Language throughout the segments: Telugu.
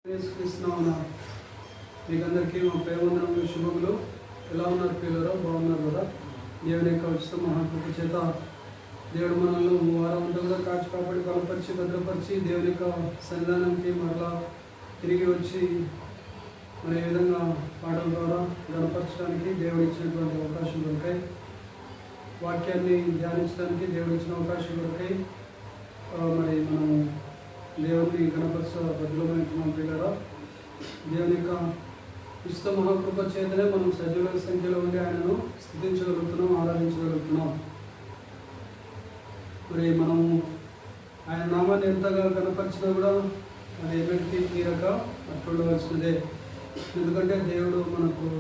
యేసుక్రీస్తునామమున మీకందరికీ మా ప్రేమవందనములు శుభములు. ఎలా ఉన్నారు పిల్లలు? బాగున్నారు కదా? దేవుని యొక్క ఉచిత మహాకృప చేత దేవుడు మనల్ని వారమంతా కూడా కాచి కాపాడి బలపరిచి భద్రపరిచి దేవుని యొక్క సన్నిధానానికి మరలా తిరిగి వచ్చి మరి ఏ విధంగా పాటల ద్వారా గణపరచడానికి దేవుడు ఇచ్చినటువంటి అవకాశం దొరికాయి. వాక్యాన్ని ధ్యానించడానికి దేవుడు ఇచ్చిన అవకాశం దొరికాయి. మరి మనం దేవుని గణపరచ బద్దులమైనటువంటి పిల్లరా, దేవుని యొక్క ఉచిత మహాకృప చేతనే మనం సజీవ సంఖ్యలో ఉండి ఆయనను స్థుతించగలుగుతున్నాం, ఆరాధించగలుగుతున్నాం. మరి మనము ఆయన నామాన్ని ఎంతగా గణపరిచినా కూడా అది ఏమిటి తీరక అట్టుండవలసినదే. ఎందుకంటే దేవుడు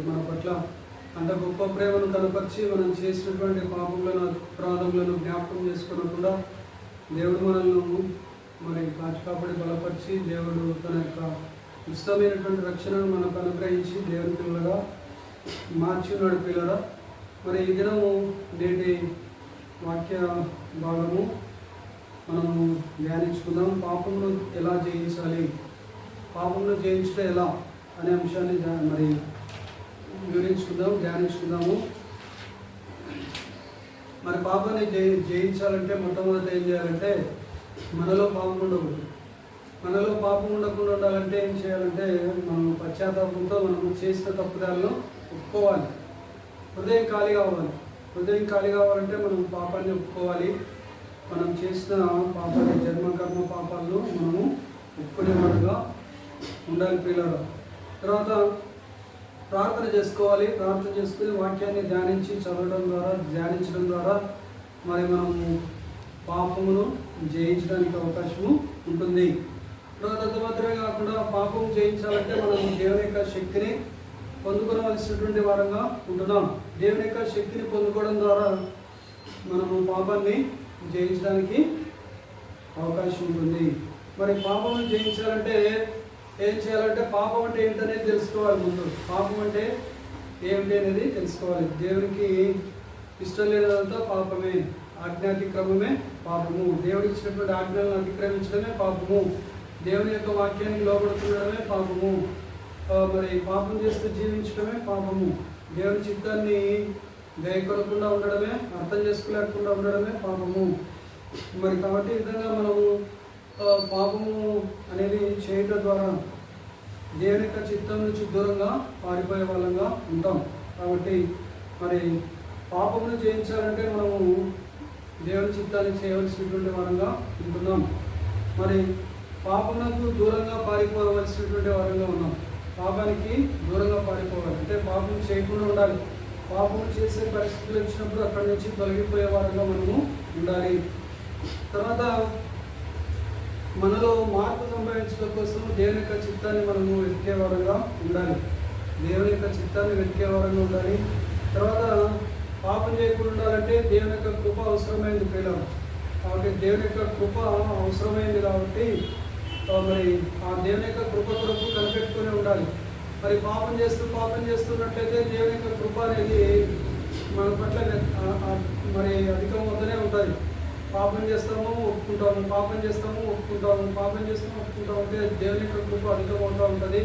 మన పట్ల అంత గొప్ప ప్రేమను కనపరిచి మనం చేసినటువంటి పాపములను అపరాధములను జ్ఞాపకం చేసుకోకుండా దేవుడు మనల్ని మరి కాచి కాపాడి బలపరిచి దేవుడు తన యొక్క ఉచితమైనటువంటి రక్షణను మనకు అనుగ్రహించి దేవుని పిల్లగా మార్చి ఉన్నాడు పిల్లరా. మరి ఈ దినము నేటి వాక్య భాగము మనము ధ్యానించుకుందాం. పాపమును ఎలా జయించాలి, పాపమును జయించడం ఎలా అనే అంశాన్ని మరి వివరించుకుందాం, ధ్యానించుకుందాము. మరి పాపాన్ని జయించాలంటే మొట్టమొదటి ఏం చేయాలంటే మనలో పాపం ఉండకూడదు. మనలో పాపం ఉండకుండా ఉండాలంటే ఏం చేయాలంటే మనం పశ్చాత్తాపంతో మనం చేసిన తప్పుదాలను ఒప్పుకోవాలి. హృదయం ఖాళీ కావాలి. హృదయం ఖాళీ కావాలంటే మనం పాపాన్ని ఒప్పుకోవాలి. మనం చేసిన పాపాన్ని జన్మకర్మ పాపాలను మనము ఒప్పుకునేవాడుగా ఉండాలి పిల్లలు. తర్వాత ప్రార్థన చేసుకోవాలి. ప్రార్థన చేసుకుని వాక్యాన్ని ధ్యానించడం ద్వారా మరి మనము పాపమును జయించడానికి అవకాశము ఉంటుంది. తర్వాత మాత్రమే కాకుండా పాపం జయించాలంటే మనము దేవుని యొక్క శక్తిని పొందుకోవలసినటువంటి వారంగా ఉంటున్నాం. దేవుని యొక్క శక్తిని పొందుకోవడం ద్వారా మనము పాపాన్ని జయించడానికి అవకాశం ఉంటుంది. మరి పాపం జయించాలంటే ఏం చేయాలంటే పాపం అంటే ఏంటనేది తెలుసుకోవాలి. ముందు పాపం అంటే ఏమిటి అనేది తెలుసుకోవాలి. దేవునికి ఇష్టం లేదంతా పాపమే, ఆజ్ఞాతిక్రమమే పాపము. దేవుడికి ఇచ్చినటువంటి ఆజ్ఞలను అతిక్రమించడమే పాపము. దేవుని యొక్క వాక్యానికి లోబడుతుండడమే పాపము. మరి పాపం చేస్తూ జీవించడమే పాపము. దేవుని చిత్తాన్ని గైకొనకుండా ఉండడమే, అర్థం చేసుకోలేకుండా ఉండడమే పాపము. మరి కాబట్టి ఈ విధంగా మనము పాపము అనేది చేయడం ద్వారా దేవుని యొక్క చిత్తం నుంచి దూరంగా పారిపోయే వాళ్ళంగా ఉంటాం. కాబట్టి మరి పాపమును జయించాలంటే మనము దేవుని చిత్తాన్ని చేయవలసినటువంటి వారంగా ఉంటున్నాం. మరి పాపమునకు దూరంగా పారిపోవలసినటువంటి వారంగా ఉన్నాం. పాపానికి దూరంగా పారిపోవాలి అంటే పాపం చేయకుండా ఉండాలి. పాపం చేసే పరిస్థితులు వచ్చినప్పుడు అక్కడి నుంచి తొలగిపోయే వారంగా మనము ఉండాలి. తర్వాత మనలో మార్పు సంభవించడం కోసం దేవుని యొక్క చిత్తాన్ని మనము వెతికే వారంగా ఉండాలి. దేవుని యొక్క చిత్తాన్ని వెతికే వారంగా ఉండాలి. తర్వాత పాపం చేయకుండా ఉండాలంటే దేవుని యొక్క కృప అవసరమైంది పిల్లలు. కాబట్టి దేవుని యొక్క కృప అవసరమైంది కాబట్టి మరి ఆ దేవుని యొక్క కృప కొరకు కనిపెట్టుకుని ఉండాలి. మరి పాపం చేస్తున్నట్లయితే దేవుని యొక్క కృప అనేది మన పట్ల మరి అధికమవుతూనే ఉంటుంది. పాపం చేస్తాము ఒప్పుకుంటాము, పాపం చేస్తాము ఉంటే దేవుని యొక్క కృప అధికమవుతూ ఉంటుంది.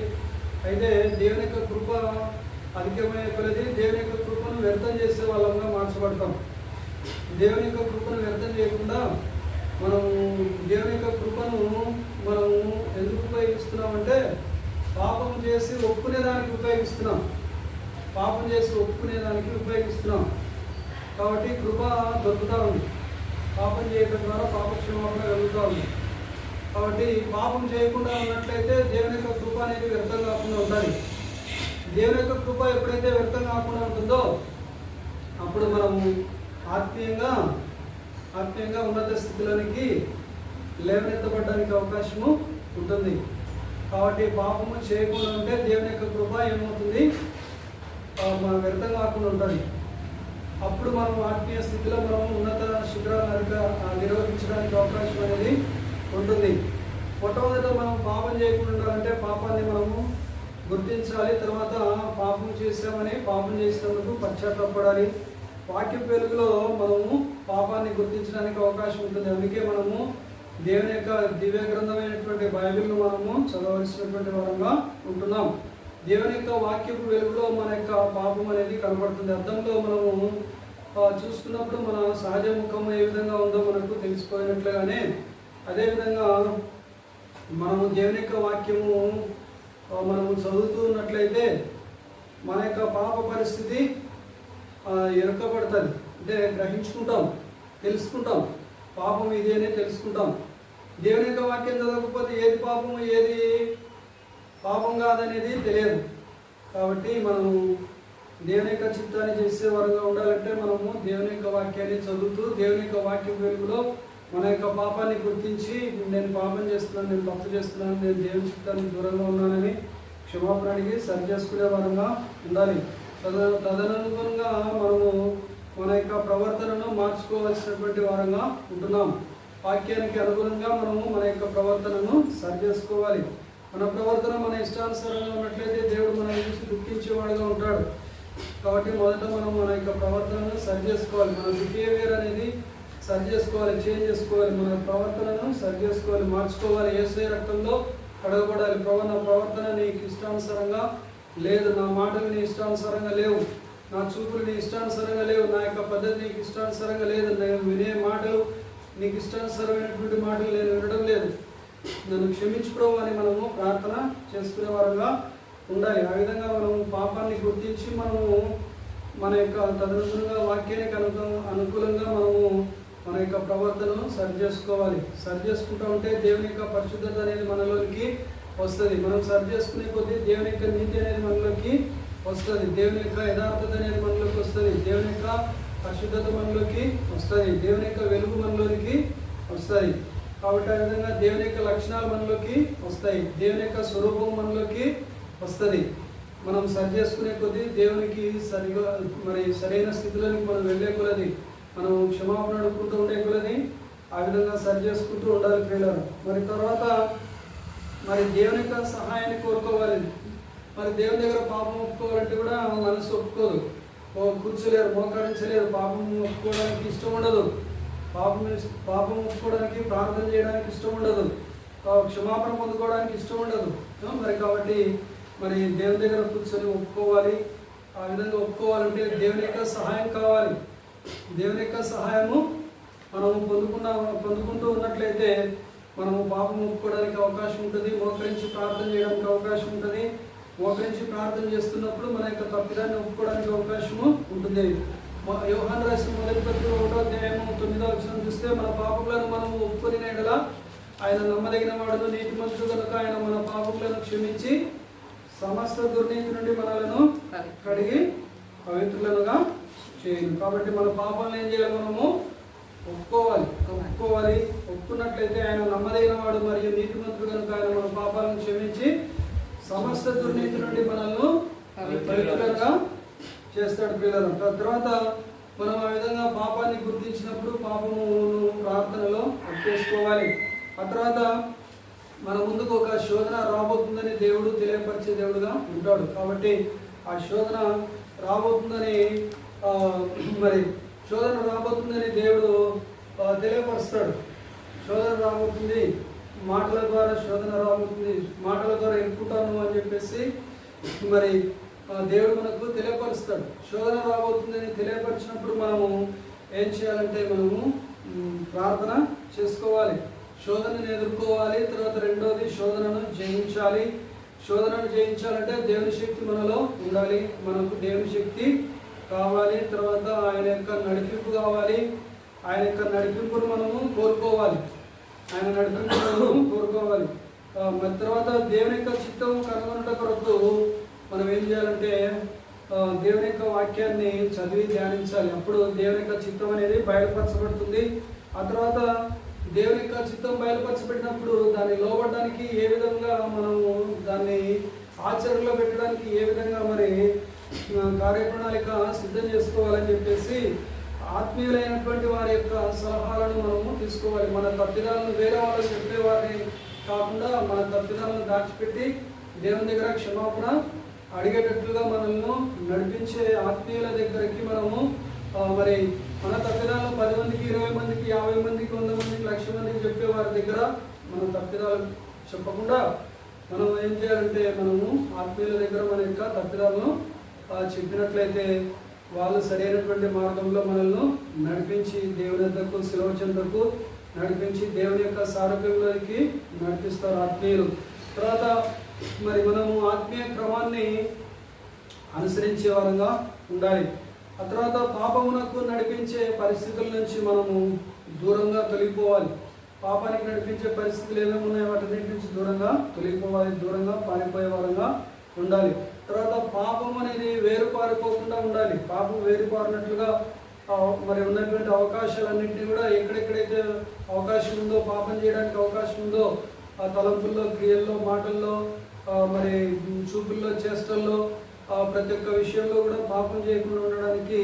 అయితే దేవుని యొక్క కృప అధికమైన కొలది దేవుని యొక్క కృపను వ్యర్థం చేసే వాళ్ళంగా మార్చబడతాం. దేవుని యొక్క కృపను వ్యర్థం చేయకుండా మనము దేవుని యొక్క కృపను మనము ఎందుకు ఉపయోగిస్తున్నామంటే పాపం చేసి ఒప్పుకునేదానికి ఉపయోగిస్తున్నాం. కాబట్టి కృప దొరుకుతూ ఉంది. పాపం చేయడం ద్వారా పాపక్షమాపణ కలుగుతూ ఉంది. కాబట్టి పాపం చేయకుండా ఉన్నట్లయితే దేవుని యొక్క కృప అనేది వ్యర్థం కాకుండా ఉండాలి. దేవుని యొక్క కృప ఎప్పుడైతే వ్యర్థం కాకుండా ఉంటుందో అప్పుడు మనము ఆత్మీయంగా ఉన్నత స్థితిలోనికి లేవనెత్తబడడానికి అవకాశము ఉంటుంది. కాబట్టి పాపము చేయకుండా ఉంటే దేవుని యొక్క కృప ఏమవుతుంది, వ్యర్థం కాకుండా ఉంటుంది. అప్పుడు మనం ఆత్మీయ స్థితిలో మనం ఉన్నత శిఖరాలు నిర్వహించడానికి అవకాశం అనేది ఉంటుంది. మొట్టమొదట మనం పాపం చేయకుండా ఉండాలంటే పాపాన్ని మనము గుర్తించాలి. తర్వాత పాపం చేసినందుకు పశ్చాత్తాపడాలి. వాక్య వెలుగులో మనము పాపాన్ని గుర్తించడానికి అవకాశం ఉంటుంది. అందుకే మనము దేవుని యొక్క దివ్య గ్రంథమైనటువంటి బైబిల్ను మనము చదవలసినటువంటి వారంగా ఉంటున్నాం. దేవుని యొక్క వాక్యపు వెలుగులో మన యొక్క పాపం అనేది కనబడుతుంది. అర్థంలో మనము చూసుకున్నప్పుడు మన సహజ ముఖం ఏ విధంగా ఉందో మనకు తెలిసిపోయినట్లుగానే అదేవిధంగా మనము దేవుని యొక్క వాక్యము మనము చదువుతూ ఉన్నట్లయితే మన యొక్క పాప పరిస్థితి ఎరుకబడుతుంది. అంటే గ్రహించుకుంటాం, తెలుసుకుంటాం, పాపం ఇది అని తెలుసుకుంటాం. దేవుని యొక్క వాక్యం చదవకపోతే ఏది పాపము ఏది పాపం కాదనేది తెలియదు. కాబట్టి మనము దేవుని యొక్క చిత్తాన్ని చేసే వారంగా ఉండాలంటే మనము దేవుని యొక్క వాక్యాన్ని చదువుతూ దేవుని యొక్క వాక్యం వెలుగులో మన యొక్క పాపాన్ని గుర్తించి నేను పాపం చేస్తున్నాను, నేను తప్పు చేస్తున్నాను, నేను దేవుని చిత్తానికి దూరంగా ఉన్నానని క్షమాపణ అడిగి సరి చేసుకునే వారంగా ఉండాలి. తదనుగుణంగా మనము మన యొక్క ప్రవర్తనను మార్చుకోవాల్సినటువంటి వారంగా ఉంటున్నాం. వాక్యానికి అనుగుణంగా మనము మన యొక్క ప్రవర్తనను సరి చేసుకోవాలి. మన ప్రవర్తన మన ఇష్టానుసారంగా ఉన్నట్లయితే దేవుడు మన చూసి దుఃఖించేవాడుగా ఉంటాడు. కాబట్టి మొదట మనం మన యొక్క ప్రవర్తనను సరి చేసుకోవాలి. మన బిహేవియర్ అనేది సరి చేసుకోవాలి, చేంజ్ చేసుకోవాలి. మన ప్రవర్తనను సరి చేసుకోవాలి, మార్చుకోవాలి. యేసయ్య రక్తంలో కడగబడాలి. నా ప్రవర్తన నీకు ఇష్టానుసారంగా లేదు, నా మాటలు నీ ఇష్టానుసారంగా లేవు, నా చూపులు నీ ఇష్టానుసారంగా లేవు, నా యొక్క పద్ధతి నీకు ఇష్టానుసారంగా లేదు, నేను వినే మాటలు నీకు ఇష్టానుసారమైనటువంటి మాటలు నేను వినడం లేదు, నన్ను క్షమించుకోవు అని మనము ప్రార్థన చేసుకునే వారంగా ఉండాలి. ఆ విధంగా మనము పాపాన్ని గుర్తించి మనము మన యొక్క తదనుగుణంగా వాక్యానికి అనుకూలంగా మనము మన యొక్క ప్రవర్తనను సరి చేసుకోవాలి. సరి చేసుకుంటూ ఉంటే దేవుని యొక్క పరిశుద్ధత అనేది మనలోకి వస్తుంది. మనం సరి చేసుకునే కొద్దీ దేవుని యొక్క నీతి అనేది మనలోకి వస్తుంది. దేవుని యొక్క యథార్థత అనేది మనలోకి వస్తుంది. దేవుని యొక్క పరిశుద్ధత మనలోకి వస్తుంది. దేవుని యొక్క వెలుగు మనలోనికి వస్తుంది. కాబట్టి ఆ విధంగా దేవుని యొక్క లక్షణాలు మనలోకి వస్తాయి. దేవుని యొక్క స్వరూపం మనలోకి వస్తుంది. మనం సరి చేసుకునే కొద్దీ దేవునికి సరైన స్థితిలోనికి మనం వెళ్ళే కొలది, మనం క్షమాపణ అడుక్కుంటూ ఉండే కొలది ఆ విధంగా సరి చేసుకుంటూ ఉండాలి ప్రియులారా. తర్వాత దేవుని యొక్క సహాయాన్ని కోరుకోవాలి. దేవుని దగ్గర పాపం ఒప్పుకోవాలంటే కూడా మనసు ఒప్పుకోదు, కూర్చోలేరు, మోకరించలేరు, పాపం ఒప్పుకోవడానికి ఇష్టం ఉండదు, పాపం ఒప్పుకోవడానికి ప్రార్థన చేయడానికి ఇష్టం ఉండదు, క్షమాపణ పొందుకోవడానికి ఇష్టం ఉండదు. కాబట్టి దేవుని దగ్గర కూర్చొని ఒప్పుకోవాలి. ఆ విధంగా ఒప్పుకోవాలంటే దేవుని యొక్క సహాయం కావాలి. దేవుని యొక్క సహాయము మనము పొందుకుంటూ ఉన్నట్లయితే మనము పాపం ఒప్పుకోవడానికి అవకాశం ఉంటుంది, మోకరించి ప్రార్థన చేయడానికి అవకాశం ఉంటుంది. మోకరించి ప్రార్థన చేస్తున్నప్పుడు మన యొక్క తప్పిదాన్ని ఒప్పుకోవడానికి అవకాశము ఉంటుంది. యోహాను రాసిన మొదటి పత్రిక 1వ అధ్యాయం 9వ వచనం చూస్తే మన పాపములను మనము ఒప్పుకొని ఎడల ఆయన నమ్మదగిన వాడును, నీతిమంతుడు కనుక ఆయన మన పాపములను క్షమించి సమస్త దుర్నీతి నుండి మనలను కడిగి పవిత్రులనుగా చేయను. కాబట్టి మన పాపాలను ఏం చేయాలి? మనము ఒప్పుకోవాలి. ఒప్పుకున్నట్లయితే ఆయన నమ్మదగిన వాడు మరియు నీతిమంతుడు కనుక ఆయన మన పాపాలను క్షమించి సమస్త దుర్నీతి నుండి మనల్ని పవిత్రులుగా చేస్తాడు పిల్లలు. తర్వాత మనం ఆ విధంగా పాపాన్ని గుర్తించినప్పుడు పాపము ప్రార్థనలో ఒప్పేసుకోవాలి. ఆ తర్వాత మన ముందుకు ఒక శోధన రాబోతుందని దేవుడు తెలియపరిచే దేవుడుగా ఉంటాడు. కాబట్టి ఆ శోధన రాబోతుందని శోధన రాబోతుందని దేవుడు తెలియపరుస్తాడు. శోధన రాబోతుంది, మాటల ద్వారా శోధన రాబోతుంది, మాటల ద్వారా ఎన్నుకుంటాను అని చెప్పేసి దేవుడు మనకు తెలియపరుస్తాడు. శోధన రాబోతుందని తెలియపరిచినప్పుడు మనము ఏం చేయాలంటే మనము ప్రార్థన చేసుకోవాలి, శోధనను ఎదుర్కోవాలి. తర్వాత రెండోది శోధనను జయించాలి. శోధనను జయించాలంటే దేవుని శక్తి మనలో ఉండాలి, మనకు దేవుని శక్తి కావాలి. తర్వాత ఆయన యొక్క నడిపింపు కావాలి. ఆయన యొక్క నడిపింపును మనము కోరుకోవాలి. ఆయన నడిపింపును కోరుకోవాలి. తర్వాత దేవుని యొక్క చిత్తం కనుగొనట కొరకు మనం ఏం చేయాలంటే దేవుని యొక్క వాక్యాన్ని చదివి ధ్యానించాలి. అప్పుడు దేవుని యొక్క చిత్తం అనేది బయలుపరచబడుతుంది. ఆ తర్వాత దేవుని యొక్క చిత్తం బయలుపరచబడినప్పుడు దాన్ని లోబడడానికి ఏ విధంగా మనము దాన్ని ఆచరణలో పెట్టడానికి ఏ విధంగా కార్యప్రణాళిక సిద్ధం చేసుకోవాలని చెప్పేసి ఆత్మీయులైనటువంటి వారి యొక్క సలహాలను మనము తీసుకోవాలి. మన తప్పిదాలను వేరే వాళ్ళు చెప్పేవారిని కాకుండా మన తప్పిదాలను దాచిపెట్టి దేవుని దగ్గర క్షమాపణ అడిగేటట్లుగా మనల్ని నడిపించే ఆత్మీయుల దగ్గరికి మనము మన తప్పిదాలను 10 మందికి, 20 మందికి, 50 మందికి, 100 మందికి, 1,00,000 మందికి చెప్పేవారు వారి దగ్గర మన తప్పిదాలు చెప్పకుండా మనం ఏం చేయాలంటే మనము ఆత్మీయుల దగ్గర మన యొక్క తప్పిదాలను చెప్పినట్లయితే వాళ్ళు సరైనటువంటి మార్గంలో మనల్ని నడిపించి దేవుని యొద్దకు శిలువ చెంతకు నడిపించి దేవుని యొక్క సారూప్యంలోకి నడిపిస్తారు ఆత్మీయులు. తర్వాత మరి మనము ఆత్మీయ క్రమాన్ని అనుసరించే వారంగా ఉండాలి. ఆ తర్వాత పాపమునకు నడిపించే పరిస్థితుల నుంచి మనము దూరంగా తొలగిపోవాలి. పాపానికి నడిపించే పరిస్థితులు ఏమేమి ఉన్నాయో వాటి నుంచి దూరంగా తొలగిపోవాలి, దూరంగా పారిపోయే వారంగా ఉండాలి. తర్వాత పాపం అనేది వేరుపారిపోకుండా ఉండాలి. పాపం వేరుపారినట్లుగా మరి ఉన్నటువంటి అవకాశాలన్నింటినీ కూడా ఎక్కడెక్కడైతే అవకాశం ఉందో, పాపం చేయడానికి అవకాశం ఉందో ఆ తలంపుల్లో, క్రియల్లో, మాటల్లో, మరి చూపుల్లో, చేష్టల్లో, ప్రతి ఒక్క విషయంలో కూడా పాపం చేయకుండా ఉండడానికి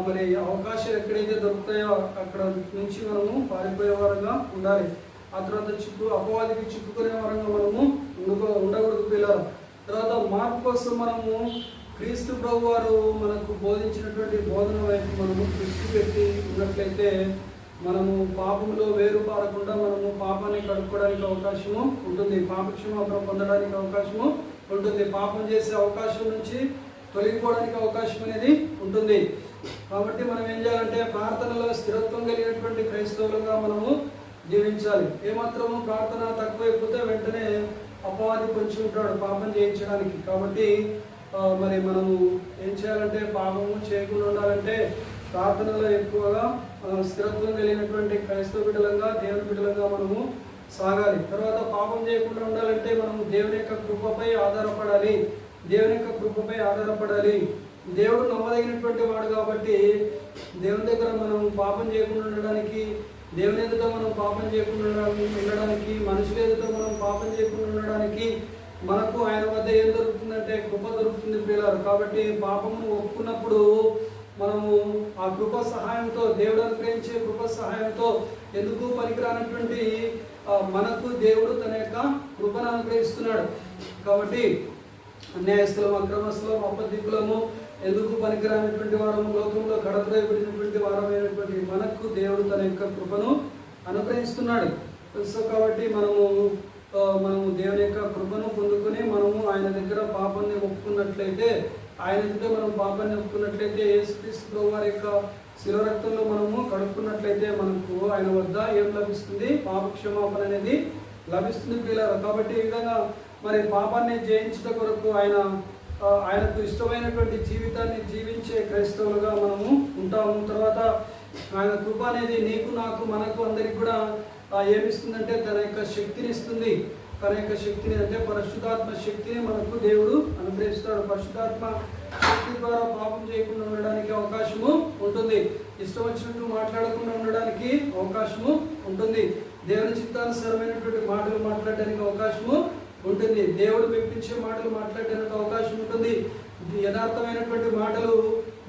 మరి అవకాశాలు ఎక్కడైతే దొరుకుతాయో అక్కడ నుంచి మనము పారిపోయే వారంగా ఉండాలి. ఆ తర్వాత అపవాదికి చిక్కుకునే వారంగా మనము ఉండకూడదు పిల్లలు. తర్వాత మార్పు కోసం మనము క్రీస్తు ప్రభు వారు మనకు బోధించినటువంటి బోధన వైపు మనము దృష్టి పెట్టి ఉన్నట్లయితే మనము పాపంలో వేరుపారకుండా మనము పాపాన్ని కడుక్కోవడానికి అవకాశము ఉంటుంది, పాపక్షమాపణ పొందడానికి అవకాశము ఉంటుంది, పాపం చేసే అవకాశం నుంచి తొలగిపోవడానికి అవకాశం అనేది ఉంటుంది. కాబట్టి మనం ఏం చేయాలంటే ప్రార్థనలో స్థిరత్వం కలిగినటువంటి క్రైస్తవులుగా మనము జీవించాలి. ఏమాత్రము ప్రార్థన తక్కువైపోతే వెంటనే అపవాది పొంచి ఉంటాడు పాపం చేయించడానికి. కాబట్టి మరి మనము ఏం చేయాలంటే పాపము చేయకుండా ఉండాలంటే ప్రార్థనలో ఎక్కువగా స్థిరత్వం కలిగినటువంటి క్రైస్తవ బిడ్డలంగా, దేవుని బిడ్డలంగా మనము సాగాలి. తర్వాత పాపం చేయకుండా ఉండాలంటే మనము దేవుని యొక్క కృపపై ఆధారపడాలి. దేవుని యొక్క కృపపై ఆధారపడాలి. దేవుడు నమ్మదగినటువంటి వాడు కాబట్టి దేవుని దగ్గర మనం పాపం చేయకుండా ఉండడానికి, దేవుని ఎదుట మనం పాపం చేయకుండా ఉండడానికి, మనుషుల ఎదుట మనం పాపం చేయకుండా ఉండడానికి మనకు ఆయన వద్ద ఏం దొరుకుతుందంటే కృప దొరుకుతుంది ప్రియులారు. కాబట్టి పాపమును ఒప్పుకున్నప్పుడు మనము ఆ కృప సహాయంతో, దేవుడు అనుగ్రహించే కృప సహాయంతో ఎందుకు పనికిరానటువంటి మనకు దేవుడు తన యొక్క కృపను అనుగ్రహిస్తున్నాడు. కాబట్టి అన్యాయస్తులం, అక్రమస్తులం, అబద్ధికులము, ఎందుకు పనికిరానటువంటి వారము, లోకంలో కడద్రోయబడినటువంటి వారమైనటువంటి మనకు దేవుడు తన యొక్క కృపను అనుగ్రహిస్తున్నాడు. సో కాబట్టి మనము దేవుని యొక్క కృపను పొందుకొని మనము ఆయన దగ్గర పాపాన్ని ఒప్పుకున్నట్లయితే, ఆయన దగ్గర మనం పాపాన్ని ఒప్పుకున్నట్లయితే, యేసుక్రీస్తు ప్రభువు వారి యొక్క శిలువ రక్తంలో మనము కడుక్కున్నట్లయితే మనకు ఆయన వద్ద ఏం లభిస్తుంది? పాప క్షమాపణ అనేది లభిస్తుంది ప్రియులారా. కాబట్టి ఈ విధంగా మరి పాపాన్ని జయించట కొరకు ఆయనకు ఇష్టమైనటువంటి జీవితాన్ని జీవించే క్రైస్తవులుగా మనము ఉంటాము. తర్వాత ఆయన కృప అనేది నీకు, నాకు, మనకు అందరికి కూడా ఏమిస్తుందంటే తన యొక్క శక్తిని ఇస్తుంది. తన యొక్క శక్తిని అంటే పరిశుద్ధాత్మ శక్తిని మనకు దేవుడు అనుగ్రహిస్తాడు. పరిశుద్ధాత్మ శక్తి ద్వారా పాపం చేయకుండా ఉండడానికి అవకాశము ఉంటుంది. ఇష్టం వచ్చినట్టు మాట్లాడకుండా ఉండడానికి అవకాశము ఉంటుంది. దేవుని చిత్తానుసారమైనటువంటి మాటలు మాట్లాడడానికి అవకాశము ఉంటుంది. దేవుడు మెప్పించే మాటలు మాట్లాడడానికి అవకాశం ఉంటుంది. యథార్థమైనటువంటి మాటలు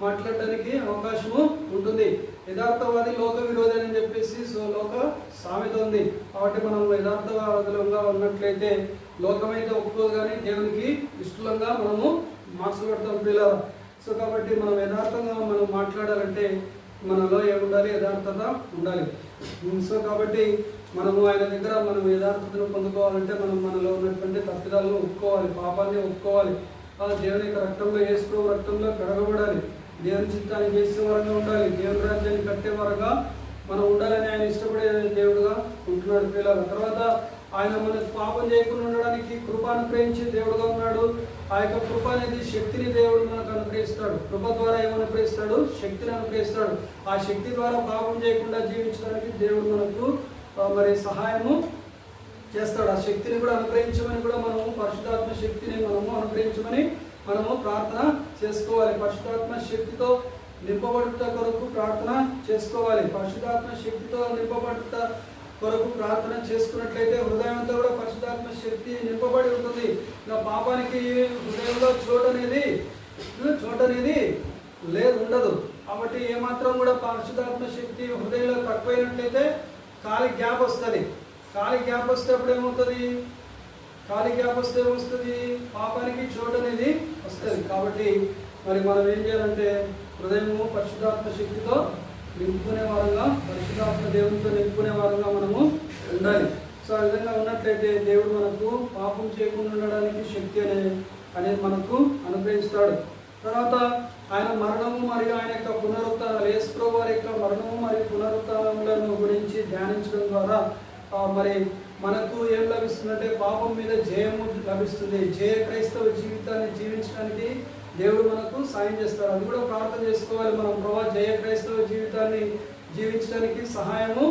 మాట్లాడడానికి అవకాశము ఉంటుంది. యథార్థవాది లోక విరోధి అని చెప్పేసి లోక సామెత ఉంది. కాబట్టి మనం యథార్థవాదులంగా ఉన్నట్లయితే లోకమైతే ఒప్పుకోదు, కానీ దేవునికి ఇష్టంగా మనము మార్చబడతాం పిల్లలు. సో కాబట్టి మనం యథార్థంగా మనం మాట్లాడాలంటే మనలో ఏముండాలి? యథార్థత ఉండాలి. సో కాబట్టి మనము ఆయన దగ్గర మనం యథార్థతను పొందుకోవాలంటే మనం మనలో ఉన్నటువంటి తప్పిదాలను ఒప్పుకోవాలి, పాపాన్ని ఒప్పుకోవాలి. దేవుని యొక్క రక్తంలో, యేసు ప్రభువు రక్తంలో కడగబడాలి. దేవుని చిత్తాన్ని చేసే వారంగా ఉండాలి. దేవుని రాజ్యాన్ని కట్టే వారంగా మనం ఉండాలని ఆయన ఇష్టపడే దేవుడుగా ఉంటున్నాడు పిల్లలు. తర్వాత ఆయన మనకు పాపం చేయకుండా ఉండడానికి కృప అనుగ్రహించే దేవుడుగా ఉన్నాడు. ఆ యొక్క కృప అనేది శక్తిని దేవుడు మనకు అనుగ్రహిస్తాడు. కృప ద్వారా ఏమనుగ్రహిస్తాడు? శక్తిని అనుగ్రహిస్తాడు. ఆ శక్తి ద్వారా పాపం చేయకుండా జీవించడానికి దేవుడు మనకు మరి సహాయము చేస్తాడు. ఆ శక్తిని కూడా అనుగ్రహించమని కూడా మనము పరిశుద్ధాత్మ శక్తిని అనుగ్రహించమని మనము ప్రార్థన చేసుకోవాలి. పరిశుద్ధాత్మ శక్తితో నింపబడుట కొరకు ప్రార్థన చేసుకోవాలి. పరిశుద్ధాత్మ శక్తితో నింపబడుట కొరకు ప్రార్థన చేసుకున్నట్లయితే హృదయం అంతా కూడా పరిశుద్ధాత్మ శక్తి నింపబడి ఉంటుంది. ఇంకా పాపానికి హృదయంలో చోటు అనేది ఉండదు. కాబట్టి ఏమాత్రం కూడా పరిశుద్ధాత్మ శక్తి హృదయంలో తక్కువైనట్లయితే ఖాళీ గ్యాప్ వస్తుంది. ఖాళీ గ్యాప్ వస్తే అప్పుడు ఏమవుతుంది? పాపానికి చోటు అనేది వస్తుంది. కాబట్టి మరి మనం ఏం చేయాలంటే హృదయము పరిశుద్ధాత్మ శక్తితో నింపుకునే వారంగా, పరిశుద్ధాత్మ దేవునితో నింపుకునే వారంగా మనము ఉండాలి. సో ఆ విధంగా ఉన్నట్లయితే దేవుడు మనకు పాపం చేయకుండా ఉండడానికి శక్తి అనేది మనకు అనుగ్రహిస్తాడు. తర్వాత ఆయన మరణము మరియు ఆయన యొక్క పునరుత్థానాలు, యేసు ప్రభువు వారి యొక్క మరణము మరియు పునరుత్థానములను గురించి ధ్యానించడం ద్వారా మరి మనకు ఏం లభిస్తుందంటే పాపం మీద జయము లభిస్తుంది. జయ క్రైస్తవ జీవితాన్ని జీవించడానికి దేవుడు మనకు సాయం చేస్తాడు. అది కూడా ప్రార్థన చేసుకోవాలి మనం. ప్రభా, జయ క్రైస్తవ జీవితాన్ని జీవించడానికి సహాయము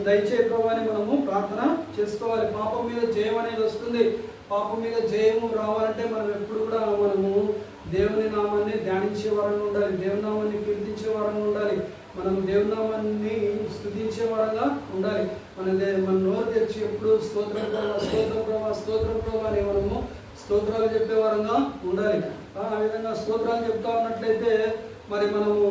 దయచే ప్రభా అని మనము ప్రార్థన చేసుకోవాలి. పాపం మీద జయం అనేది వస్తుంది. పాపం మీద జయము రావాలంటే మనం ఎప్పుడు కూడా మనము దేవుని నామాన్ని ధ్యానించే వారంగా ఉండాలి, దేవుని నామాన్ని కీర్తించే వారంగా ఉండాలి, మనం దేవుని నామాన్ని స్తుతించే వారంగా ఉండాలి. మన నోరు తెరిచి ఎప్పుడు స్తోత్రం ప్రభా, స్తోత్రం ప్రభా, స్తోత్రం ప్రభా అని మనము స్తోత్రాలు చెప్పే వారంగా ఉండాలి. ఆ విధంగా స్తోత్రాలు చెప్తా ఉన్నట్లయితే మరి మనము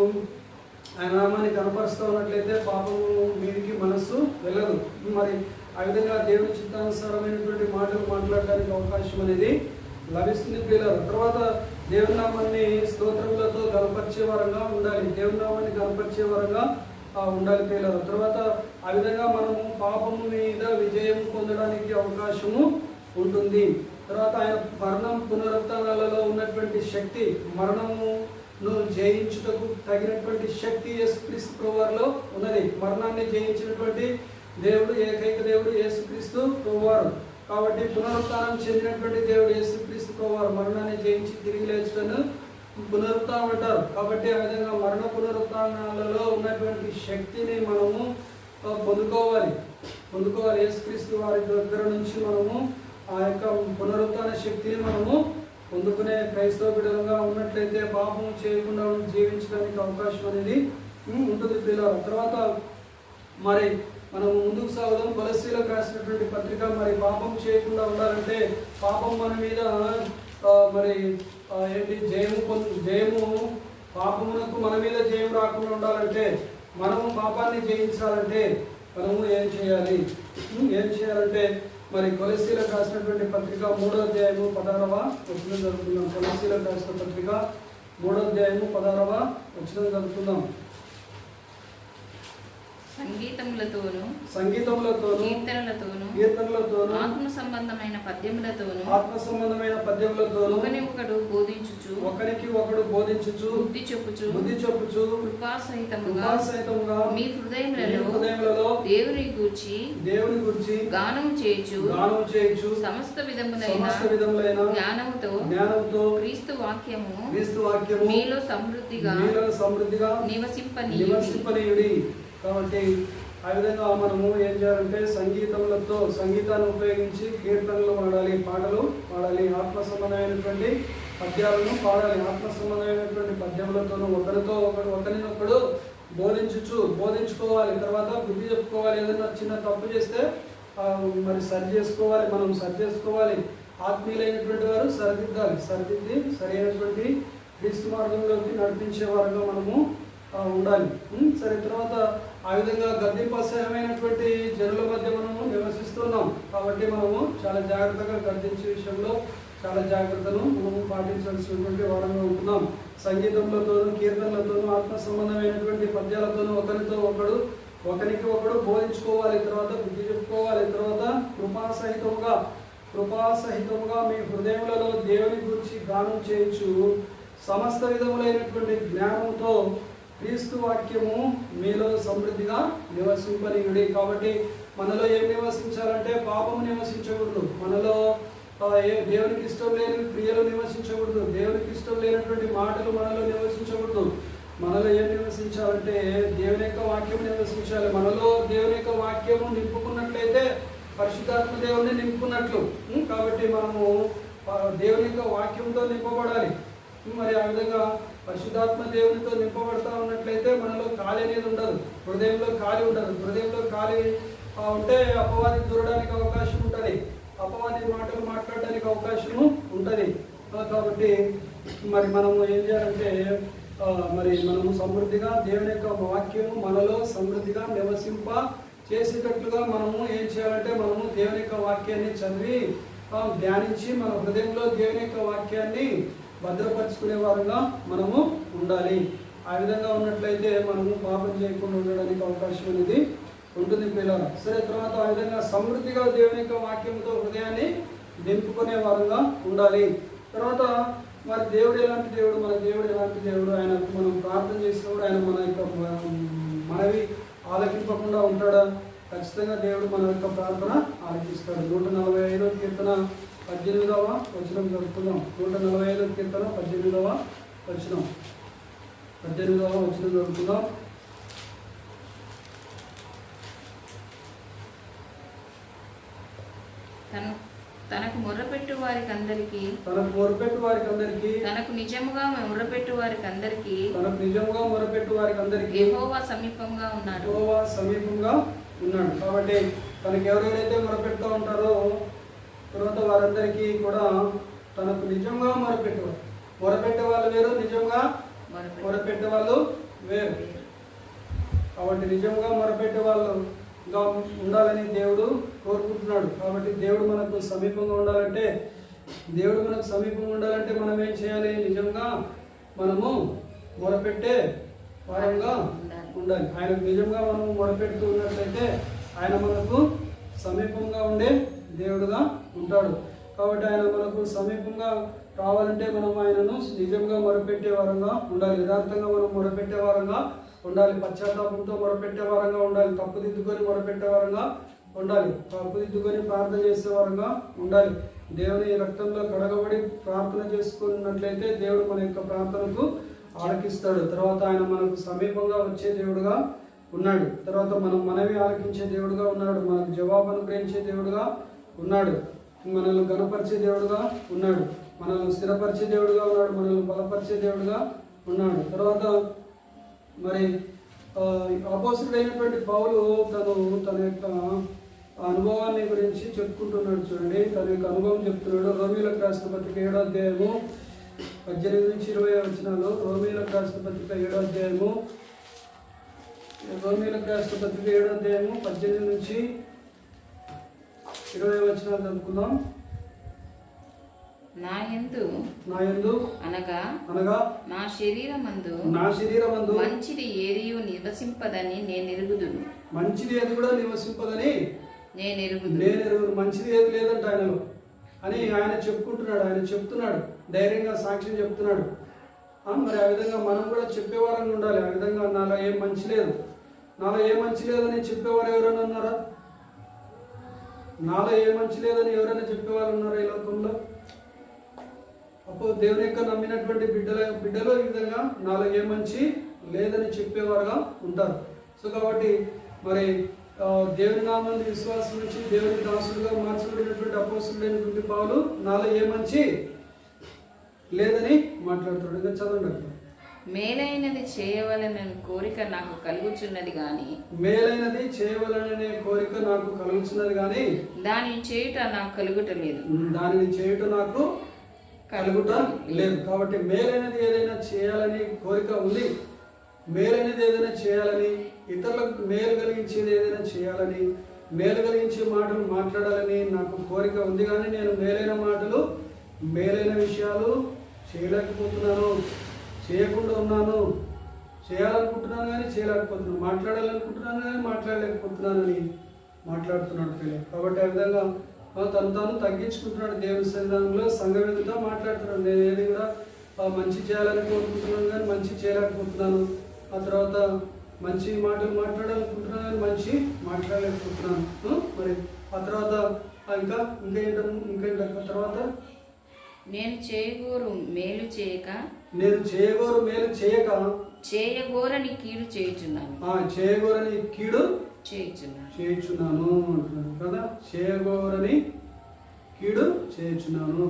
ఆయన నామాన్ని కనపరుస్తూ ఉన్నట్లయితే పాపము మీదికి మనస్సు వెళ్ళదు. మరి ఆ విధంగా దేవుని చిత్తానుసారమైనటువంటి మాటలు మాట్లాడడానికి అవకాశం అనేది లభిస్తుంది పిల్లలు. తర్వాత దేవుని నామాన్ని స్తోత్రములతో కనపరిచే వారంగా ఉండాలి, దేవుని నామాన్ని కనపరిచే వారంగా ఉండాలి పిల్లలు. తర్వాత ఆ విధంగా మనము పాపము మీద విజయం పొందడానికి అవకాశము ఉంటుంది. తర్వాత ఆయన మరణం పునరుత్థానాలలో ఉన్నటువంటి శక్తి, మరణమును జయించుటకు తగినటువంటి శక్తి యేసుక్రీస్తు ప్రభువారిలో ఉన్నది. మరణాన్ని జయించినటువంటి దేవుడు ఏకైక దేవుడు యేసుక్రీస్తు ప్రభువారు. కాబట్టి పునరుత్థానం చెందినటువంటి దేవుడు యేసుక్రీస్తు ప్రభువారు మరణాన్ని జయించి తిరిగి లేచుటను పునరుత్థానం అంటారు. కాబట్టి ఆ విధంగా మరణ పునరుత్థానాలలో ఉన్నటువంటి శక్తిని మనము పొందుకోవాలి. యేసుక్రీస్తు వారి దగ్గర నుంచి మనము ఆ యొక్క పునరుత్థాన శక్తిని మనము పొందుకునే క్రైస్తవ బిడ్డలుగా ఉన్నట్లయితే పాపం చేయకుండా జీవించడానికి అవకాశం అనేది ఉంటుంది పిల్లలు. తర్వాత మరి మనం ముందుకు సాగుదాం. కొలస్సీలకు రాసినటువంటి పత్రిక, మరి పాపం చేయకుండా ఉండాలంటే పాపం మన మీద మరి ఏంటి జయము పాపమునకు మన మీద జయం రాకుండా ఉండాలంటే, మనము పాపాన్ని జయించాలంటే మనము ఏం చేయాలంటే మరి కొలస్సీలకు రాసినటువంటి పత్రిక 3వ అధ్యాయము 16వ వచనం చదువుకుందాం. కొలస్సీలకు రాసిన పత్రిక 3వ అధ్యాయము 16వ వచనం చదువుకుందాం. సంగీతములతోను కీర్తనలతోను ఆత్మ సంబంధమైన పద్యములతోను ఒకడు బోధించుచు బుద్ధి చెప్పుచు కృపాసహితముగా మీ హృదయములలో దేవుని గూర్చి గానము చేయుచు సమస్త విధములైన జ్ఞానముతో క్రీస్తు వాక్యము మీలో సమృద్ధిగా నివసింపనీయుడి. కాబట్టి ఆ విధంగా మనము ఏం చేయాలంటే సంగీతాన్ని ఉపయోగించి కీర్తనలు పాటలు పాడాలి, ఆత్మ సంబంధమైనటువంటి పద్యాలను పాడాలి. ఆత్మ సంబంధమైనటువంటి పద్యములతోనూ ఒకరినొకడు బోధించుకోవాలి. తర్వాత బుద్ధి చెప్పుకోవాలి. ఏదైనా చిన్న తప్పు చేస్తే మరి మనం సరి చేసుకోవాలి. ఆత్మీయులైనటువంటి వారు సరిదిద్ది సరైనటువంటి క్రీస్తు మార్గంలోకి నడిపించే వారుగా మనము ఉండాలి. సరే, తర్వాత ఆ విధంగా గద్దింపసహమైనటువంటి జనుల మధ్య మనము నివసిస్తున్నాం కాబట్టి మనము చాలా జాగ్రత్తగా గద్దించే విషయంలో చాలా జాగ్రత్తను మనము పాటించాల్సినటువంటి వారంగా ఉంటున్నాం. సంగీతంలోతోనూ కీర్తనలతోనూ ఆత్మ సంబంధమైనటువంటి పద్యాలతోనూ ఒకరికి ఒకడు బోధించుకోవాలి. తర్వాత బుద్ధి చెప్పుకోవాలి. తర్వాత కృపాసహితముగా మీ హృదయములలో దేవుని గురించి గానం చేయొచ్చు సమస్త విధములైనటువంటి జ్ఞానంతో క్రీస్తు వాక్యము మీలో సమృద్ధిగా నివసింపనీయుడి. కాబట్టి మనలో ఏం నివసించాలంటే పాపము నివసించకూడదు. మనలో దేవునికి ఇష్టం లేని క్రియలు నివసించకూడదు. దేవునికి ఇష్టం లేనటువంటి మాటలు మనలో నివసించకూడదు. మనలో ఏం నివసించాలంటే దేవుని యొక్క వాక్యం నివసించాలి. మనలో దేవుని యొక్క వాక్యము నింపుకున్నట్లయితే పరిశుద్ధాత్మ దేవుని నింపుకున్నట్లు. కాబట్టి మనము దేవుని యొక్క వాక్యంతో నింపబడాలి. మరి ఆ విధంగా పరిశుద్ధాత్మ దేవునితో నింపబడతా ఉన్నట్లయితే మనలో ఖాళీ అనేది ఉండదు, హృదయంలో ఖాళీ ఉండదు. హృదయంలో ఖాళీ ఉంటే అపవాది దూరడానికి అవకాశం ఉంటుంది, అపవాది మాటలు మాట్లాడడానికి అవకాశము ఉంటుంది. కాబట్టి మరి మనము ఏం చేయాలంటే మరి మనము సమృద్ధిగా దేవుని యొక్క వాక్యము మనలో సమృద్ధిగా నివసింప చేసేటట్లుగా మనము ఏం చేయాలంటే మనము దేవుని యొక్క వాక్యాన్ని చదివి ధ్యానించి మన హృదయంలో దేవుని యొక్క వాక్యాన్ని భద్రపరుచుకునే వారుగా మనము ఉండాలి. ఆ విధంగా ఉన్నట్లయితే మనము పాపం చేయకుండా ఉండడానికి అవకాశం అనేది ఉంటుంది పిల్లలు. సరే, తర్వాత ఆ విధంగా సమృద్ధిగా దేవుని యొక్క వాక్యంతో హృదయాన్ని నింపుకునే వారంగా ఉండాలి. తర్వాత మరి దేవుడు ఎలాంటి దేవుడు, మన దేవుడు ఎలాంటి దేవుడు, ఆయనకు మనం ప్రార్థన చేసినప్పుడు ఆయన మన యొక్క మనవి ఆలకింపకుండా ఉంటాడా? ఖచ్చితంగా దేవుడు మన యొక్క ప్రార్థన ఆలకిస్తాడు. 145వ కీర్తన 18వ వచనం జరుపుకుందాం. 145వ కీర్తన 18వ వచనం జరుపుకుందాం. తనకు మొర్రపెట్టు వారికి అందరికి తనకు నిజముగా మొర్రపెట్టు వారికి అందరికి యెహోవా సమీపంగా ఉన్నాడు. కాబట్టి తనకు ఎవరెవరైతే మొరపెడుతూ ఉంటారో తర్వాత వారందరికీ కూడా తనకు నిజంగా మొరపెట్టేవారు. మొరపెట్టే వాళ్ళు వేరు, నిజంగా మొరపెట్టే వాళ్ళు వేరు. కాబట్టి నిజంగా మొరపెట్టే వాళ్ళుగా ఉండాలని దేవుడు కోరుకుంటున్నాడు. కాబట్టి దేవుడు మనకు సమీపంగా ఉండాలంటే మనం ఏం చేయాలి? నిజంగా మనము మొరపెట్టే వారంగా ఉండాలి. ఆయనకు నిజంగా మనము మొరపెడుతూ ఉన్నట్లయితే ఆయన మనకు సమీపంగా ఉండే దేవుడుగా ఉంటాడు. కాబట్టి ఆయన మనకు సమీపంగా రావాలంటే మనం ఆయనను నిజంగా మొరపెట్టే వారంగా ఉండాలి. యథార్థంగా మనం మొరపెట్టే వారంగా ఉండాలి. పశ్చాత్తాపంతో మొరపెట్టే వారంగా ఉండాలి. తప్పుదిద్దుకొని మొరపెట్టే వారంగా ఉండాలి. తప్పుదిద్దుకొని ప్రార్థన చేసే వారంగా ఉండాలి. దేవుని రక్తంలో కడగబడి ప్రార్థన చేసుకున్నట్లయితే దేవుడు మన యొక్క ప్రార్థనకు ఆలకిస్తాడు. తర్వాత ఆయన మనకు సమీపంగా వచ్చే దేవుడుగా ఉన్నాడు. తర్వాత మనం మనవి ఆలకించే దేవుడుగా ఉన్నాడు. మనకు జవాబు అనుగ్రహించే దేవుడుగా ఉన్నాడు. మనల్ని గణపరిచే దేవుడుగా ఉన్నాడు. మనల్ని స్థిరపరిచే దేవుడుగా ఉన్నాడు. మనల్ని బలపరిచే దేవుడుగా ఉన్నాడు. తర్వాత మరి అపోస్తుడైనటువంటి పౌలు తన యొక్క అనుభవాన్ని గురించి చెప్పుకుంటున్నాడు. చూడండి, తన యొక్క అనుభవం చెప్తున్నాడు. రోమీయులకు రాసిన పత్రిక 7వ అధ్యాయము 18 నుంచి 20 వచనాలు. రోమీయులకు రాసిన పత్రిక 7వ అధ్యాయము 18 నుంచి 20 వచనాలు చదువుకుందాం. నాయందు అనగా నా శరీరమందు మంచిది ఏదియు నివసింపదని నేను ఎరుగుదును. మంచిది ఏది కూడా నివసింపదని నేను ఎరుగుదును. మంచిది ఏది లేదంట ఆయనలో అని ఆయన చెప్పుకుంటున్నాడు. ఆయన చెప్తున్నాడు, ధైర్యంగా సాక్ష్యం చెప్తున్నాడు. మరి ఆ విధంగా మనం కూడా చెప్పేవారంగా ఉండాలి. ఆ విధంగా నాలో ఏం మంచి లేదని చెప్పేవారు ఎవరైనా ఉన్నారా? నాలో ఏ మంచి లేదని ఎవరైనా చెప్పేవారు ఉన్నారా ఈ లోకంలో? అప్పుడు దేవుని యొక్క నమ్మినటువంటి బిడ్డలు ఈ విధంగా నాలో ఏ మంచి లేదని చెప్పేవారుగా ఉంటారు. సో కాబట్టి మరి దేవుని నామాన్ని విశ్వాసం నుంచి దేవుని దాసులుగా మార్చబడినటువంటి అపోస్తుడైనటువంటి పౌలు నాలో ఏ మంచి లేదని మాట్లాడుతున్నాడు. ఇంకా చదవండి. మేలైనది చేయవలననే కోరిక నాకు కలుగుచున్నది గాని దానిని చేయుట నాకు కలుగుట లేదు. కాబట్టి మేలైనది ఏదైనా చేయాలని కోరిక ఉంది. మేలైనది ఏదైనా చేయాలని, ఇతరులకు మేలు కలిగించేది ఏదైనా చేయాలని, మేలు కలిగించే మాటలు మాట్లాడాలని నాకు కోరిక ఉంది. కానీ నేను మేలైన విషయాలు చేయలేకపోతున్నాను, చేయకుండా ఉన్నాను. చేయాలనుకుంటున్నాను కానీ చేయలేకపోతున్నాను, మాట్లాడాలనుకుంటున్నాను కానీ మాట్లాడలేకపోతున్నానని మాట్లాడుతున్నాడు పిల్లలు. కాబట్టి ఆ విధంగా తను తగ్గించుకుంటున్నాడు. దేవుని సన్నిధానంలో సంఘం ఎదుట మాట్లాడుతున్నాడు. నేను ఏది కూడా మంచి చేయాలని కోరుకుంటున్నాను కానీ మంచి చేయలేకపోతున్నాను. ఆ తర్వాత మంచి మాటలు మాట్లాడాలనుకుంటున్నాను కానీ మంచి మాట్లాడలేకపోతున్నాను. మరి ఆ తర్వాత ఇంకేంట తర్వాత నేను చేయగోరు మేలు చేయక చేయగోరని కీడు చేయుచున్నాను అంటున్నాను కదా. చేయగోరని కీడు చేయుచున్నాను.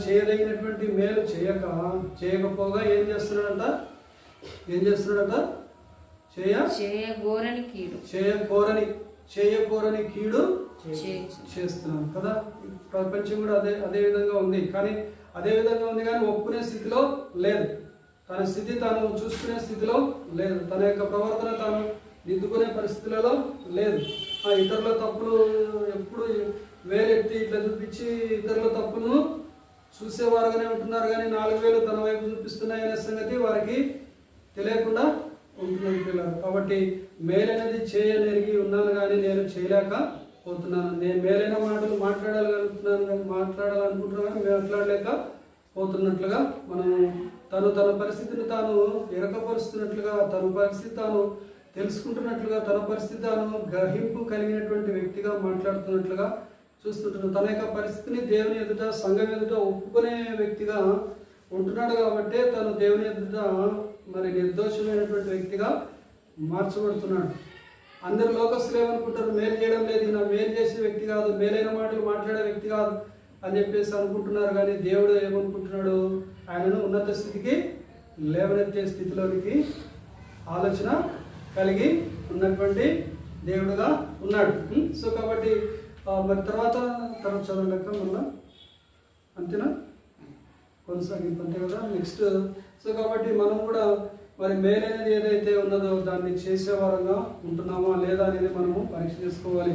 చేయదగినటువంటి మేలు చేయకపోగా ఏం చేస్తున్నాడట? చేయగోరని కీడు చేస్తున్నాను కదా. ప్రపంచం కూడా అదే విధంగా ఉంది. కానీ ఒప్పుకునే స్థితిలో లేదు. తన స్థితి తాను చూసుకునే స్థితిలో లేదు. తన యొక్క ప్రవర్తన తాను దిద్దుకునే పరిస్థితులలో లేదు. ఇతరుల తప్పులు ఎప్పుడు వేలెత్తి ఇట్లా చూపించి ఇతరుల తప్పులను చూసేవారుగానే ఉంటున్నారు. కానీ 4 వేలు తన వైపు చూపిస్తున్నాయనే సంగతి వారికి తెలియకుండా ఉంటున్నది పిల్లలు. కాబట్టి మేలైనది చేయనెరిగి ఉన్నాను కానీ నేను చేయలేకపోతున్నాను. నేను మేలైన మాటలు మాట్లాడాలనుకుంటున్నాను కానీ మాట్లాడలేక పోతున్నట్లుగా మనము తన పరిస్థితిని తాను ఎరకపరుస్తున్నట్లుగా, తన పరిస్థితి తాను తెలుసుకుంటున్నట్లుగా, తన పరిస్థితి తాను గ్రహింపు కలిగినటువంటి వ్యక్తిగా మాట్లాడుతున్నట్లుగా చూస్తుంటున్నాం. తన యొక్క పరిస్థితిని దేవుని ఎదుట, సంఘం ఎదుట ఒప్పుకునే వ్యక్తిగా ఉంటున్నాడు. కాబట్టి తను దేవుని ఎదుట మరి నిర్దోషమైనటువంటి వ్యక్తిగా మార్చబడుతున్నాడు. అందరు లోకస్తులు ఏమనుకుంటారు, మేలు చేయడం లేదు, ఈయన మేలు చేసే వ్యక్తి కాదు, మేలైన మాటలు మాట్లాడే వ్యక్తి కాదు అని చెప్పేసి అనుకుంటున్నారు. కానీ దేవుడు ఏమనుకుంటున్నాడు, ఆయనను ఉన్నత స్థితికి లేవనెత్తే స్థితిలోనికి ఆలోచన కలిగి ఉన్నటువంటి దేవుడుగా ఉన్నాడు. సో కాబట్టి మరి తర్వాత చదవలేక మళ్ళా అంతేనా, కొనసాగింపు అంతే కదా. నెక్స్ట్ సో కాబట్టి మనం కూడా మరి మేలైనది ఏదైతే ఉన్నదో దాన్ని చేసేవారంగా ఉంటున్నామా లేదా అనేది మనము పరీక్ష చేసుకోవాలి.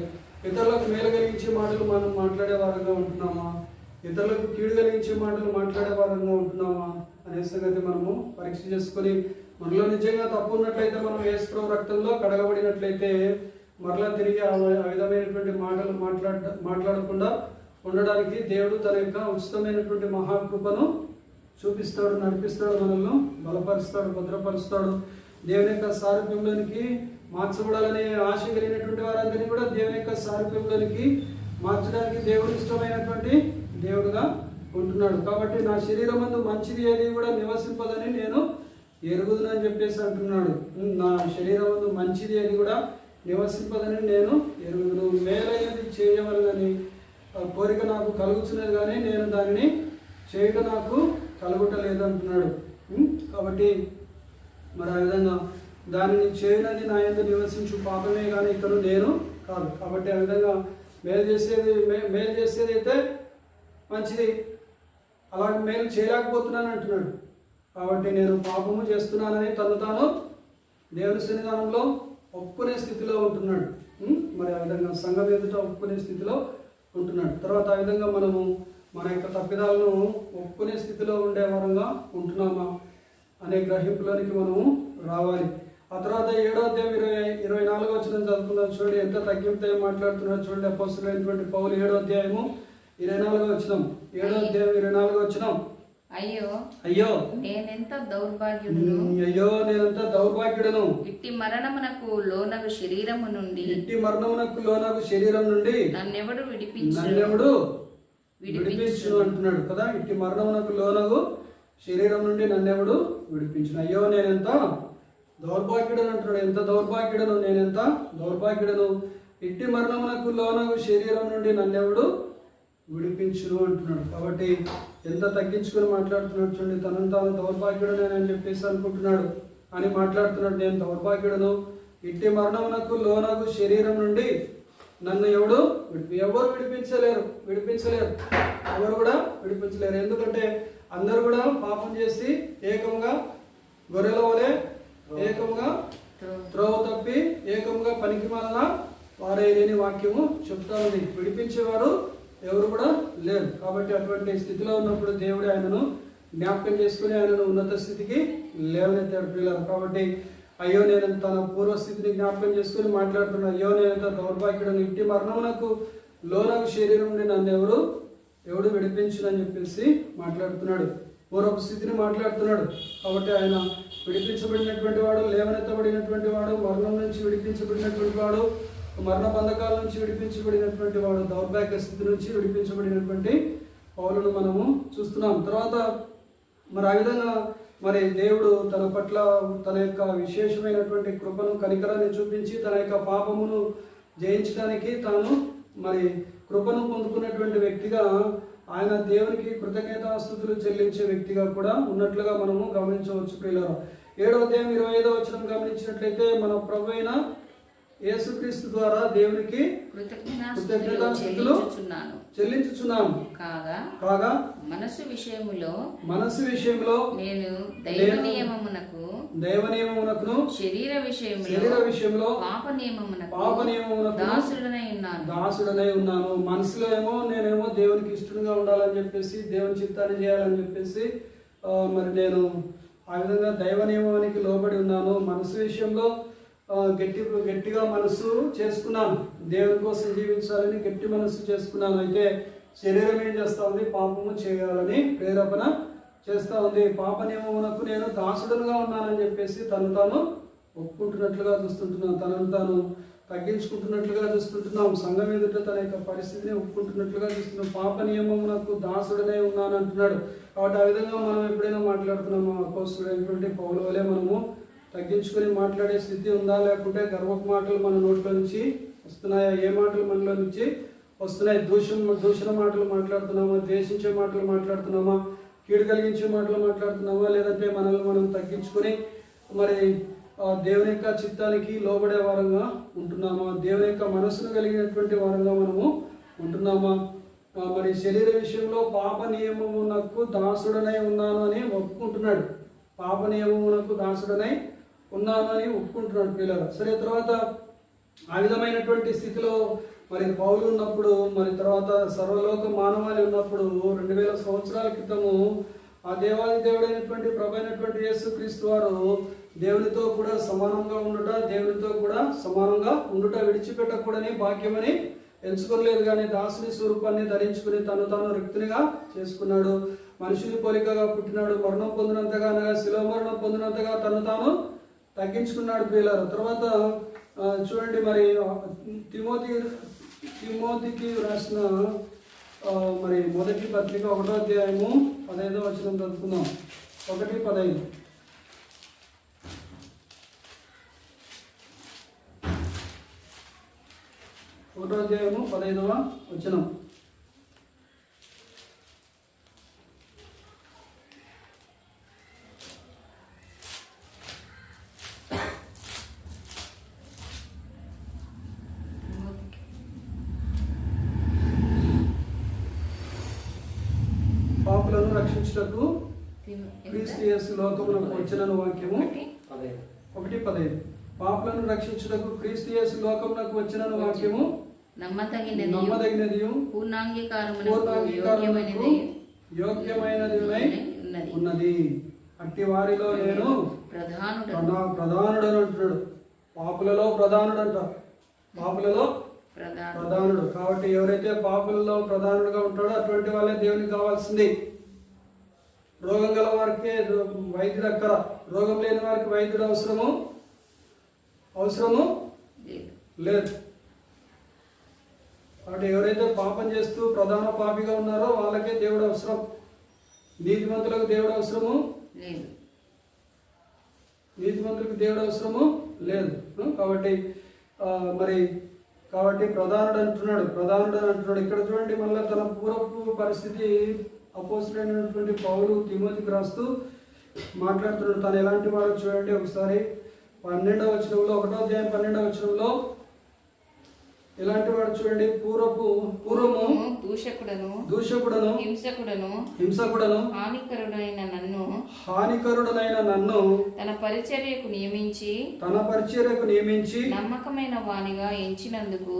ఇతరులకు మేలు కలిగించే మాటలు మనం మాట్లాడే వారంగా ఉంటున్నామా, ఇతరులకు కీడు కలిగించే మాటలు మాట్లాడే వారంగా ఉంటున్నామా అనే సంగతి మనము పరీక్ష చేసుకొని, మనలో నిజంగా తప్పు ఉన్నట్లయితే మనం యేసు రక్తంలో కడగబడినట్లయితే మరలా తిరిగి ఆ విధమైనటువంటి మాటలు మాట్లాడకుండా ఉండడానికి దేవుడు తన యొక్క ఉచితమైనటువంటి మహాకృపను చూపిస్తాడు, నడిపిస్తాడు, మనల్ని బలపరుస్తాడు, భద్రపరుస్తాడు. దేవుని యొక్క సారూప్యంలోనికి మార్చబడాలనే ఆశ కలిగినటువంటి వారందరినీ కూడా దేవుని యొక్క సారూప్యంలోనికి మార్చడానికి దేవుడు ఇష్టమైనటువంటి దేవుడుగా ఉంటున్నాడు. కాబట్టి నా శరీరమందు మంచిది ఏది కూడా నివసింపదని నేను ఎరుగుదునని చెప్పేసి అంటున్నాడు. నా శరీరమందు మంచిది ఏది కూడా నివసింపదని నేను ఎరుగుదును. మేలైనది చేయవలనని కోరిక నాకు కలుగుతున్నది కానీ నేను దానిని చేయడం నాకు కలుగుటలేదు అంటున్నాడు. కాబట్టి మరి ఆ విధంగా దానిని చేయనది నా యందు నివసించు పాపమే కానీ ఇతను నేను కాదు. కాబట్టి ఆ విధంగా మేలు చేసేది అయితే మంచిది, అలాగే మేలు చేయలేకపోతున్నాను అంటున్నాడు. కాబట్టి నేను పాపము చేస్తున్నానని తను తాను దేవుని సన్నిధానంలో ఒప్పుకునే స్థితిలో ఉంటున్నాడు. మరి ఆ విధంగా సంఘం ఎదుట ఒప్పుకునే స్థితిలో ఉంటున్నాడు. తర్వాత ఆ విధంగా మనము మన యొక్క తప్పిదాలను ఒప్పుకునే స్థితిలో ఉండే వరంగా ఉంటున్నామా అనే గ్రహింపులోనికి మనము రావాలి. ఆ తర్వాత 7వ అధ్యాయం 24వ వచనం చదువుకున్నాం. చూడండి ఎంత తగ్గింపుతో మాట్లాడుతున్నాడు చూడండి. అపోస్తలుడైనటువంటి పౌలు 7వ అధ్యాయము 24వ వచనం. 7వ అధ్యాయం 24వ వచనం. అయ్యో నేనెంత దౌర్భాగ్యుడను, అయ్యో నేనంత దౌర్భాగ్యుడను, ఇట్టి మరణమునకు లోనగు శరీరము నుండి నన్నెవడు విడిపించును అంటున్నాడు కదా. ఇట్టి మరణమునకు లోనగు శరీరం నుండి నన్నెవడు విడిపించును. అయ్యో నేనెంత దౌర్భాగ్యుడను అంటున్నాడు. ఎంత దౌర్భాగ్యుడను, నేనెంత దౌర్భాగ్యుడను, ఇట్టి మరణమునకు లోనగు శరీరం నుండి నన్నెవడు విడిపించును అంటున్నాడు. కాబట్టి ఎంత తగ్గించుకొని మాట్లాడుతున్నాడు చూడండి. తనను తాను దౌర్భాగ్యుడను అని చెప్పేసి అనుకుంటున్నాడు అని మాట్లాడుతున్నాడు. నేను దౌర్భాగ్యుడను, ఇట్టి మరణమునకు లోనగు శరీరం నుండి నన్ను ఎవరు విడిపించలేరు, ఎవరు కూడా విడిపించలేరు. ఎందుకంటే అందరూ కూడా పాపం చేసి ఏకంగా గొర్రెల వలె ఏకంగా త్రోవ తప్పి ఏకంగా పనికి మాలిన వారే లేని వాక్యము చెప్తా ఉంది. విడిపించేవారు ఎవరు కూడా లేరు. కాబట్టి అటువంటి స్థితిలో ఉన్నప్పుడు దేవుడు ఆయనను జ్ఞాపకం చేసుకుని ఆయనను ఉన్నత స్థితికి లేవనెత్తాడు పిల్లలు. కాబట్టి అయ్యో నేను తన పూర్వస్థితిని జ్ఞాపకం చేసుకుని మాట్లాడుతున్నాను. అయ్యో నేనంత దౌర్భాగ్యుడను, ఇట్టి మరణమునకు లోనగు శరీరం నుండి నన్ను ఎవడు విడిపించునని చెప్పేసి మాట్లాడుతున్నాడు. పూర్వపు స్థితిని మాట్లాడుతున్నాడు. కాబట్టి ఆయన విడిపించబడినటువంటి వాడు, లేవనెత్తబడినటువంటి వాడు, మరణం నుంచి విడిపించబడినటువంటి వాడు, మరణ బంధకాల నుంచి విడిపించబడినటువంటి వాడు, దౌర్భాగ్య స్థితి నుంచి విడిపించబడినటువంటి పౌలును మనము చూస్తున్నాం. తర్వాత మరి ఆ విధంగా మరి దేవుడు తన పట్ల తన యొక్క విశేషమైనటువంటి కృపను, కనికరాన్ని చూపించి తన యొక్క పాపమును జయించడానికి తాను మరి కృపను పొందుకున్నటువంటి వ్యక్తిగా ఆయన దేవునికి కృతజ్ఞతాస్తుతులు చెల్లించే వ్యక్తిగా కూడా ఉన్నట్లుగా మనము గమనించవచ్చు ప్రియులారా. 7వ అధ్యాయం 25వ వచనం గమనించినట్లయితే మన ప్రభువైన యేసుక్రీస్తు ద్వారా దేవునికి కృతజ్ఞతాస్తుతులు చెల్లించుచున్నాను. కాగా మనసు విషయములో నేను దైవ నియమమునకు శరీర విషయంలో పాప నియమమునకు దాసుడనై ఉన్నాను. మనసులో ఏమో నేనేమో దేవునికి ఇష్టంగా ఉండాలని చెప్పేసి, దేవుని చిత్తాన్ని చేయాలని చెప్పేసి మరి నేను ఆ విధంగా దైవ నియమానికి లోబడి ఉన్నాను. మనసు విషయంలో గట్టిగా మనసు చేసుకున్నాను. దేవుని కోసం జీవించాలని గట్టి మనసు చేసుకున్నాను. అయితే శరీరం ఏం చేస్తూ ఉంది? పాపము చేయాలని ప్రేరేపణ చేస్తూ ఉంది. పాప నియమమునకు నేను దాసుడుగా ఉన్నానని చెప్పేసి తాను ఒప్పుకుంటున్నట్లుగా చూస్తుంటున్నాం. తనను తాను తగ్గించుకుంటున్నట్లుగా చూస్తుంటున్నాం. సంఘం ఎదుట తన యొక్క పరిస్థితిని ఒప్పుకుంటున్నట్లుగా చూస్తున్నాం. పాప నియమమునకు దాసుడనే ఉన్నాను అంటున్నాడు. కాబట్టి ఆ విధంగా మనం ఎప్పుడైనా మాట్లాడుతున్నాము, అపోస్తుడైనటువంటి పౌలు వలె మనము తగ్గించుకొని మాట్లాడే స్థితి ఉందా? లేకుంటే గర్వపు మాటలు మన నోట్లో నుంచి వస్తున్నాయా? ఏ మాటలు మనలో నుంచి వస్తున్నాయి? దూషణ మాటలు మాట్లాడుతున్నామా? ద్వేషించే మాటలు మాట్లాడుతున్నామా? కీడు కలిగించే మాటలు మాట్లాడుతున్నామా? లేదంటే మనల్ని మనం తగ్గించుకొని మరి దేవుని యొక్క చిత్తానికి లోబడే వారంగా ఉంటున్నామా? దేవుని యొక్క మనసును కలిగినటువంటి వారంగా మనము ఉంటున్నామా? మరి శరీర విషయంలో పాప నియమమునకు దాసుడనై ఉన్నాను అని ఒప్పుకుంటున్నాడు. పాప నియమమునకు దాసుడనై ఉన్నాను అని ఒప్పుకుంటున్నాడు పిల్లలు. సరే, తర్వాత ఆ విధమైనటువంటి స్థితిలో మరి పౌలు ఉన్నప్పుడు, మరి తర్వాత సర్వలోక మానవాళి ఉన్నప్పుడు 2000 సంవత్సరాల క్రితము ఆ దేవాది దేవుడైనటువంటి ప్రభు అయినటువంటి యేసుక్రీస్తు వారు దేవునితో కూడా సమానంగా ఉండుట విడిచిపెట్టకూడని భాగ్యమని ఎంచుకోలేదు. కానీ దాసుని స్వరూపాన్ని ధరించుకుని తాను రిక్తునిగా చేసుకున్నాడు. మనుషుని పోలికగా పుట్టినాడు. మరణం పొందినంతగా అనగా శిలువ మరణం పొందినంతగా తాను తగ్గించుకున్నాడు ప్రియులారా. తర్వాత చూడండి, మరి తిమోతికి రాసిన మరి మొదటి పత్రిక 1వ అధ్యాయము 15వ వచనం చదువుకుందాం. 1:15. 1వ అధ్యాయము 15వ వచనం. పాపులను రక్షించుటకు క్రీస్తు యేసు లోకమునకు వచ్చినను వాక్యము 1:15. పాపులను రక్షించుటకు క్రీస్తు యేసు లోకమునకు వచ్చినను వాక్యము నమ్మదగినదియు యోగ్యమైనది ఉన్నది. అట్టి వారిలో నేను ప్రధానుడని అంటున్నాడు. పాపులలో ప్రధానుడంట. ప్రధానుడు. కాబట్టి ఎవరైతే పాపులలో ప్రధానుడుగా ఉంటాడో అటువంటి వాళ్ళే దేవునికి కావాల్సింది. రోగం గల వారికి వైద్యుడు అక్కర, రోగం లేని వారికి వైద్యుడు అవసరము లేదు. కాబట్టి ఎవరైతే పాపం చేస్తూ ప్రధాన పాపిగా ఉన్నారో వాళ్ళకే దేవుడు అవసరం. నీతిమంతులకు దేవుడు అవసరము లేదు. కాబట్టి ప్రధానుడు అంటున్నాడు. ఇక్కడ చూడండి, మళ్ళీ తన పూర్వపు పరిస్థితి అపోస్తలుడైనటువంటి పౌలు తిమోతికి రాస్తూ మాట్లాడుతున్నాడు. తను ఎలాంటి వాడు చూడండి ఒకసారి. 12వ వచనంలో, 1వ అధ్యాయం 12వ వచనంలో ఎలాంటి వాడు చూడండి. పూర్వము దూషకుడను హింసకుడను హానికరుడనైన నన్ను తన పరిచర్యకు నియమించి నమ్మకమైన వానిగా ఎంచినందుకు.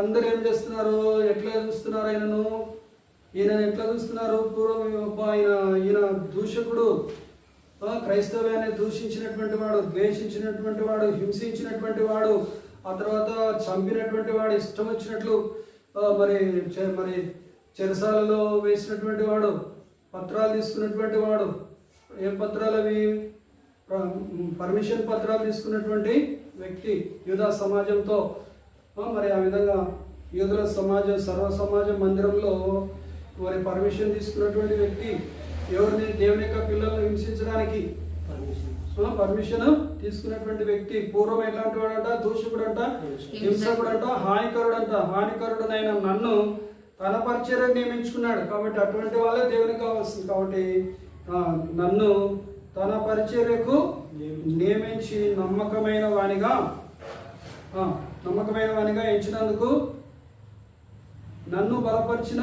అందరూ ఏం చేస్తున్నారు? ఎట్లా చూస్తున్నారు ఆయనను? ఈయనను ఎట్లా చూస్తున్నారు? పూర్వం ఈయన దూషకుడు, క్రైస్తవ్యాన్ని దూషించినటువంటి వాడు, ద్వేషించినటువంటి వాడు, హింసించినటువంటి వాడు, ఆ తర్వాత చంపినటువంటి వాడు, ఇష్టం వచ్చినట్లు మరి చెరసాలలో వేసినటువంటి వాడు, పత్రాలు తీసుకున్నటువంటి వాడు. ఏం పత్రాలు అవి? పర్మిషన్ పత్రాలు తీసుకున్నటువంటి వ్యక్తి యూదా సమాజంతో. మరి ఆ విధంగా యూదుల సర్వ సమాజ మందిరంలో మరి పర్మిషన్ తీసుకున్నటువంటి వ్యక్తి. ఎవరిని? దేవుని యొక్క పిల్లలను హింసించడానికి పర్మిషన్ తీసుకున్నటువంటి వ్యక్తి. పూర్వం ఎలాంటి వాడంట? దూషకుడంట, హింసకుడంట, హానికరుడనైన నన్ను తన పరిచర్యకు నియమించుకున్నాడు. కాబట్టి అటువంటి వాళ్ళే దేవునికి కావాల్సింది. కాబట్టి నన్ను తన పరిచర్యకు నియమించి నమ్మకమైన వానిగా ఎంచినందుకు నన్ను బలపరిచిన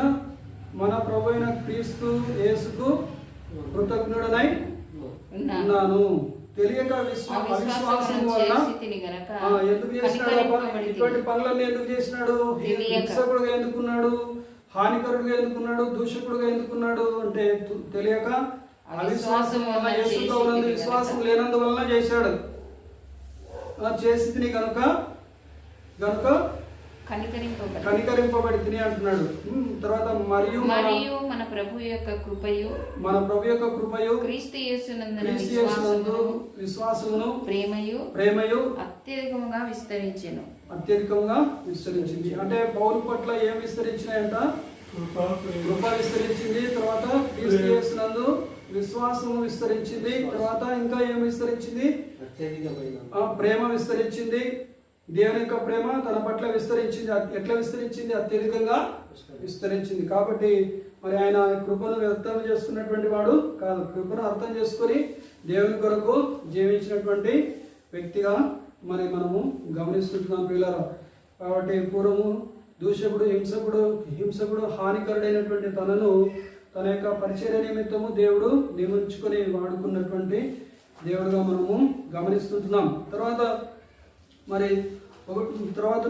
మన ప్రభు అయిన క్రీస్తు యేసుకు కృతజ్ఞుడనై ఉన్నాను. తెలియక అవిశ్వాసం వల్ల ఎందుకు చేసినాడు? ఇటువంటి పనులన్నీ ఎందుకు చేసినాడు? హింసకుడుగా ఎందుకున్నాడు? హానికరుడుగా ఎందుకున్నాడు? దూషకుడుగా ఎందుకున్నాడు అంటే తెలియక అవిశ్వాసం వలన, యేసు ప్రభునందు విశ్వాసం లేనందువలన చేశాడు. చేసి కనుక కనికరింపబడి తిని అంటున్నాడు. తర్వాత మరియు మన ప్రభు యొక్క కృపయు క్రీస్తు యేసునందు విశ్వాసమును ప్రేమయు అత్యధికంగా విస్తరించింది. అంటే పౌలు పట్ల ఏం విస్తరించినాయంట? కృప విస్తరించింది. తర్వాత క్రీస్తు యేసునందు విశ్వాసము విస్తరించింది. తర్వాత ఇంకా ఏం విస్తరించింది? ప్రేమ విస్తరించింది. దేవుని యొక్క ప్రేమ తన పట్ల విస్తరించింది. ఎట్లా విస్తరించింది? అత్యధికంగా విస్తరించింది. కాబట్టి మరి ఆయన కృపను వ్యక్తం చేసుకున్నటువంటి వాడు కాదు, కృపను అర్థం చేసుకొని దేవుని కొరకు జీవించినటువంటి వ్యక్తిగా మరి మనము గమనిస్తుంటున్నాం పిల్లరా. కాబట్టి పూర్వము దూషకుడు, హింసకుడు, హానికరుడైనటువంటి తన యొక్క పరిచర్య నిమిత్తము దేవుడు నియమించుకొని వాడుకున్నటువంటి దేవుడుగా మనము గమనిస్తుంటున్నాం. తర్వాత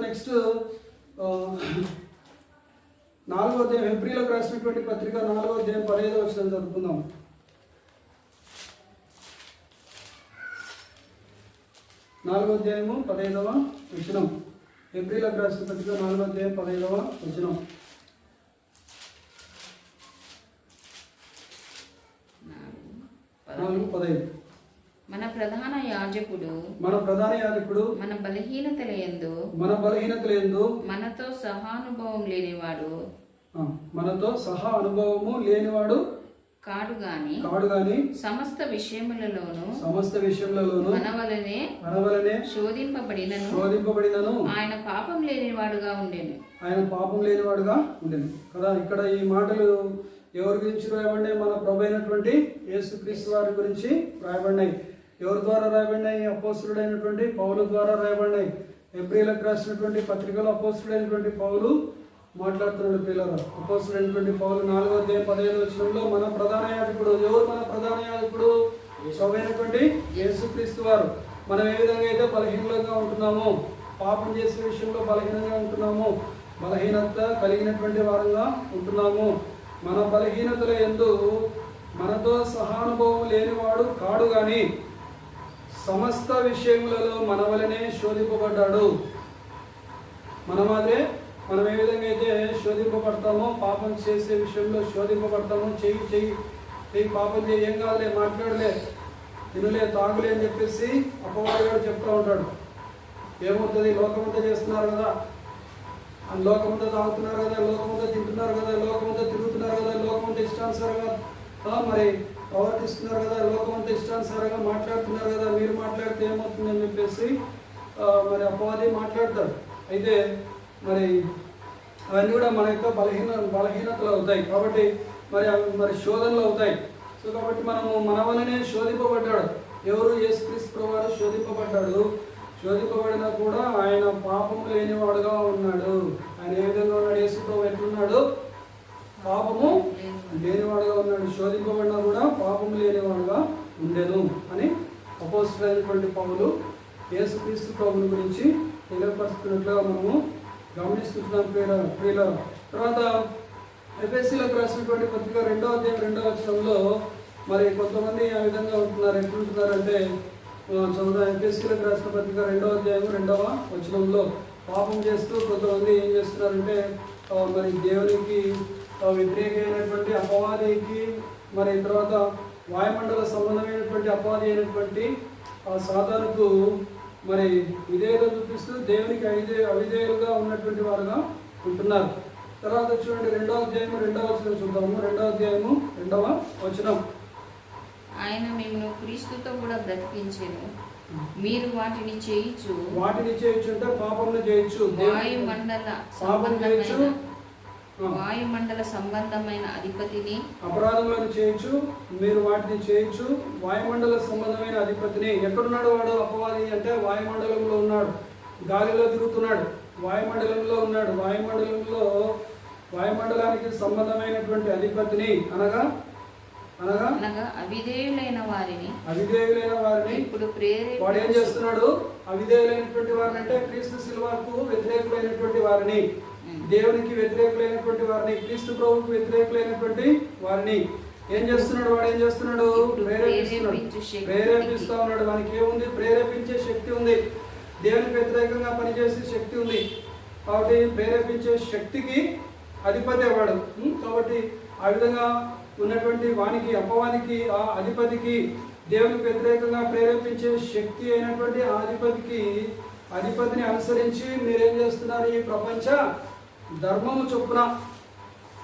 నెక్స్ట్ 4వ అధ్యాయం, హెబ్రీలకు రాసినటువంటి పత్రిక 4వ అధ్యాయం 15వ వచనం చదువుకుందాం. 4వ అధ్యాయము 15వ వచనం. హెబ్రీలకు రాసిన పత్రిక 4వ అధ్యాయం 15వ వచనం. మన ప్రధాన యాజకుడు మన బలహీనతలయందు మనతో సహా అనుభవము లేనివాడు కాడు గాని సమస్త విషయములలోను మనవలనే శోధింపబడినను ఆయన పాపం లేనివాడుగా ఉండెను కదా. ఇక్కడ ఈ మాటలు ఎవరి గురించి రాయబడినాయి? మన ప్రభు అయినటువంటి యేసుక్రీస్తు వారి గురించి రాయబడినాయి. ఎవరి ద్వారా రాయబడినాయి? అపోస్తులుడైనటువంటి పౌలు ద్వారా రాయబడినాయి. హెబ్రీలకు రాసినటువంటి పత్రికలో అపోస్తులుడైనటువంటి పౌలు మాట్లాడుతున్నాడు పిల్లలు. అపోస్తులైనటువంటి పౌలు 4వ అధ్యాయం 15వ వచనంలో మన ప్రధాన యాజకుడు, ఎవరు మన ప్రధాన యాజకుడు? ప్రభు అయినటువంటి యేసుక్రీస్తు వారు. మనం ఏ విధంగా అయితే బలహీనంగా ఉంటున్నామో, పాపం చేసే విషయంలో బలహీనంగా ఉంటున్నాము, బలహీనత కలిగినటువంటి వారంగా ఉంటున్నాము. మన బలహీనతల యందు మనతో సహానుభవం లేనివాడు కాడు గాని సమస్త విషయములలో మన వలనే శోధింపబడ్డాడు. మనం ఏ విధంగా అయితే శోధింపబడతామో, పాపం చేసే విషయంలో శోధింపబడతామో, చెయ్యి పాపం చేయి, ఏం కాదులే, మాట్లాడలే, తినలే, తాగులే అని చెప్పేసి అపవాదిగాడు చెప్తూ ఉంటాడు. ఏమవుతుంది? లోకమంతా చేస్తున్నారు కదా, లోకమంతా తాగుతున్నారు కదా, లోకమంతా తింటున్నారు కదా, లోకమంతా తిరుగుతున్నారు కదా, లోకమంతా ఇష్టానుసారంగా మరి ప్రవర్తిస్తున్నారు కదా, లోకమంతా ఇష్టానుసారంగా మాట్లాడుతున్నారు కదా, మీరు మాట్లాడితే ఏమవుతుందని చెప్పేసి మరి అపవాది మాట్లాడతాడు. అయితే మరి అవన్నీ కూడా మన యొక్క బలహీనతలు అవుతాయి. కాబట్టి మరి శోధనలు అవుతాయి. సో కాబట్టి మన వలనే శోధింపబడ్డాడు. ఎవరు? యేసుక్రీస్తు ప్రభువారు శోధింపబడ్డాడు. శోధింపబడినా కూడా ఆయన పాపము లేనివాడుగా ఉన్నాడు. ఆయన ఏ విధంగా ఉన్నాడు? యేసు ప్రభు ఎట్లున్నాడు? పాపము లేనివాడుగా ఉన్నాడు. శోధింపబడినా కూడా పాపము లేనివాడుగా ఉండెను అని అపోస్తలుడైనటువంటి పౌలు యేసుక్రీస్తు ప్రభుని గురించి తెలియపరుస్తున్నట్లుగా మనము గమనిస్తున్నాం ప్రియుల. తర్వాత ఎఫెసీలకు రాసినటువంటి పత్రిక 2వ అధ్యాయం 2వ వచనంలో మరి కొంతమంది ఆ విధంగా ఉంటున్నారు. ఎట్లుంటున్నారంటే చదువుదాం. ఎఫెసీలకు రాసిన పత్రిక 2వ అధ్యాయం 2వ వచనంలో పాపం చేస్తూ కొంతమంది ఏం చేస్తున్నారంటే మరి దేవునికి వ్యతిరేకమైనటువంటి అపవాదికి, మరి తర్వాత వాయుమండల సంబంధమైనటువంటి అపవాది అయినటువంటి సాతానుకు మరి విధేయత చూపిస్తూ దేవునికి అవిధేయులుగా ఉన్నటువంటి వారుగా ఉంటున్నారు. తర్వాత చూడండి 2వ అధ్యాయము 2వ వచనం చూద్దాము. 2వ అధ్యాయము 2వ వచనం. ఆయన మిమ్మల్ని క్రీస్తుతో కూడా బ్రతికించెను, మీరు వాటిని చేయొచ్చు అంటే పాపమును చేయొచ్చు, వాయుమండల సంబంధమైన అధిపతిని, అపరాధములను చేయొచ్చు, మీరు వాటిని చేయొచ్చు, వాయుమండల సంబంధమైన అధిపతిని. ఎక్కడున్నాడు వాడు? అపవాది అంటే వాయుమండలంలో ఉన్నాడు, గాలిలో తిరుగుతున్నాడు, వాయుమండలంలో ఉన్నాడు. వాయుమండలానికి సంబంధమైనటువంటి అధిపతిని అనగా అవిధేయులైన వారిని ఇప్పుడు వాడు ఏం చేస్తున్నాడు? అవిధేయులైనటువంటి వారిని అంటే క్రీస్తు శిలువకు వ్యతిరేకులైనటువంటి వారిని, దేవునికి వ్యతిరేకులైనటువంటి వారిని, క్రీస్తు ప్రభువుకు వ్యతిరేకులైనటువంటి వారిని ఏం చేస్తున్నాడు? వాడు ఏం చేస్తున్నాడు? ప్రేరేపిస్తా ఉన్నాడు. వానికి ఏముంది? ప్రేరేపించే శక్తి ఉంది. దేవునికి వ్యతిరేకంగా పనిచేసే శక్తి ఉంది. కాబట్టి ప్రేరేపించే శక్తికి అధిపతి వాడు. కాబట్టి ఆ విధంగా ఉన్నటువంటి వానికి, అపవానికి, ఆ అధిపతికి, దేవునికి వ్యతిరేకంగా ప్రేరేపించే శక్తి అయినటువంటి ఆ అధిపతిని అనుసరించి మీరేం చేస్తున్నారు? ఈ ప్రపంచ ధర్మము చొప్పున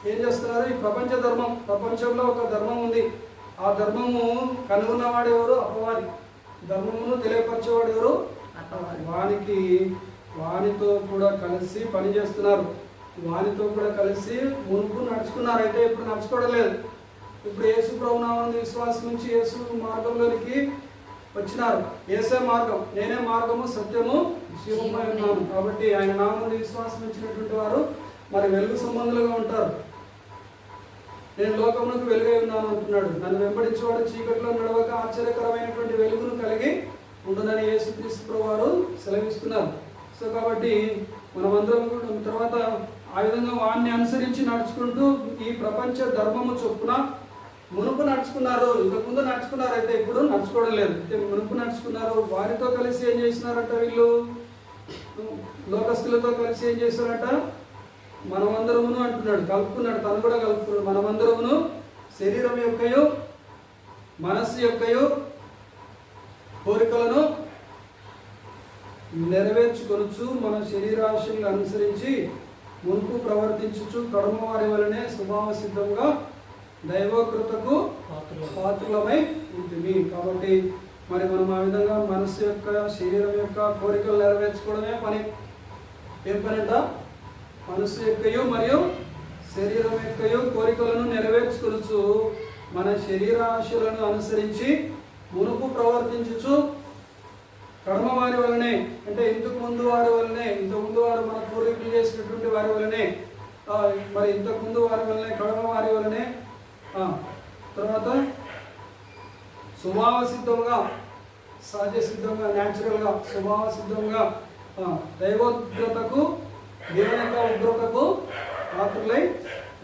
ఏం చేస్తున్నారు? ఈ ప్రపంచ ధర్మం, ప్రపంచంలో ఒక ధర్మం ఉంది. ఆ ధర్మము కనుగొన్నవాడు ఎవరు? అపవాది. ధర్మమును తెలియపరిచేవాడు ఎవరు? వానితో కూడా కలిసి పని చేస్తున్నారు. వానితో కూడా కలిసి మునుపు నడుచుకున్నారు. అయితే ఇప్పుడు నడుచుకోవడం లేదు. ఇప్పుడు యేసు ప్రభు నామమున విశ్వాసం నుంచి యేసు మార్గంలోనికి వచ్చినారు. యేసే మార్గం, నేనే మార్గము, సత్యము, జీవమై ఉన్నాను. కాబట్టి ఆయన నామమున విశ్వాసం ఇచ్చినటువంటి వారు మరి వెలుగు సంబంధులుగా ఉంటారు. నేను లోకమునకు వెలుగై ఉన్నాను అంటున్నాడు. నన్ను వెంబడించేవాడు చీకటిలో నడవక ఆశ్చర్యకరమైనటువంటి వెలుగును కలిగి ఉంటుందని యేసుక్రీస్తు ప్రభు వారు సెలవిస్తున్నారు. సో కాబట్టి మనమందరం కూడా తర్వాత ఆ విధంగా వాడిని అనుసరించి నడుచుకుంటూ ఈ ప్రపంచ ధర్మము చొప్పున మునుపు నడుచుకున్నారు. ఇంతకుముందు నడుచుకున్నారు, అయితే ఇప్పుడు నడుచుకోవడం లేదు. అయితే మునుపు నడుచుకున్నారు. వారితో కలిసి ఏం చేసినారంట? వీళ్ళు లోకస్తులతో కలిసి ఏం చేశారంట? మనమందరమును అంటున్నాడు, కలుపుకున్నాడు. తను కూడా కలుపుకున్నాడు. మనమందరమును శరీరం యొక్కయు మనస్సు యొక్కయు కోరికలను నెరవేర్చుకొనుచు మన శరీరాశలను అనుసరించి మునుపు ప్రవర్తించుచు కడమ వారి వలనే స్వభావ సిద్ధంగా దైవకృతకు పాత్రులమై ఉంటుంది. కాబట్టి మరి మనం ఆ విధంగా మనస్సు యొక్క, శరీరం యొక్క కోరికలు నెరవేర్చుకోవడమే పని. ఏం పని అంట? మనస్సు యొక్కయు మరియు శరీరం యొక్కయు కోరికలను నెరవేర్చుకొనుచు మన శరీరాశలను అనుసరించి మునుపు ప్రవర్తించుచు కడమ వారి వలనే, అంటే ఇంతకు ముందు వారి వలనే, ఇంతకుముందు వారు మన పూర్వీకులు చేసినటువంటి వారి వలనే, మరి ఇంతకుముందు వారి వలనే, కడమ వారి వలనే, తర్వాత స్వభావ సిద్ధంగా, సహజ సిద్ధంగా, న్యాచురల్గా, స్వభావ సిద్ధంగా దైవోగ్రతకు, దేవుని యొక్క ఉగ్రతకు పాత్రులై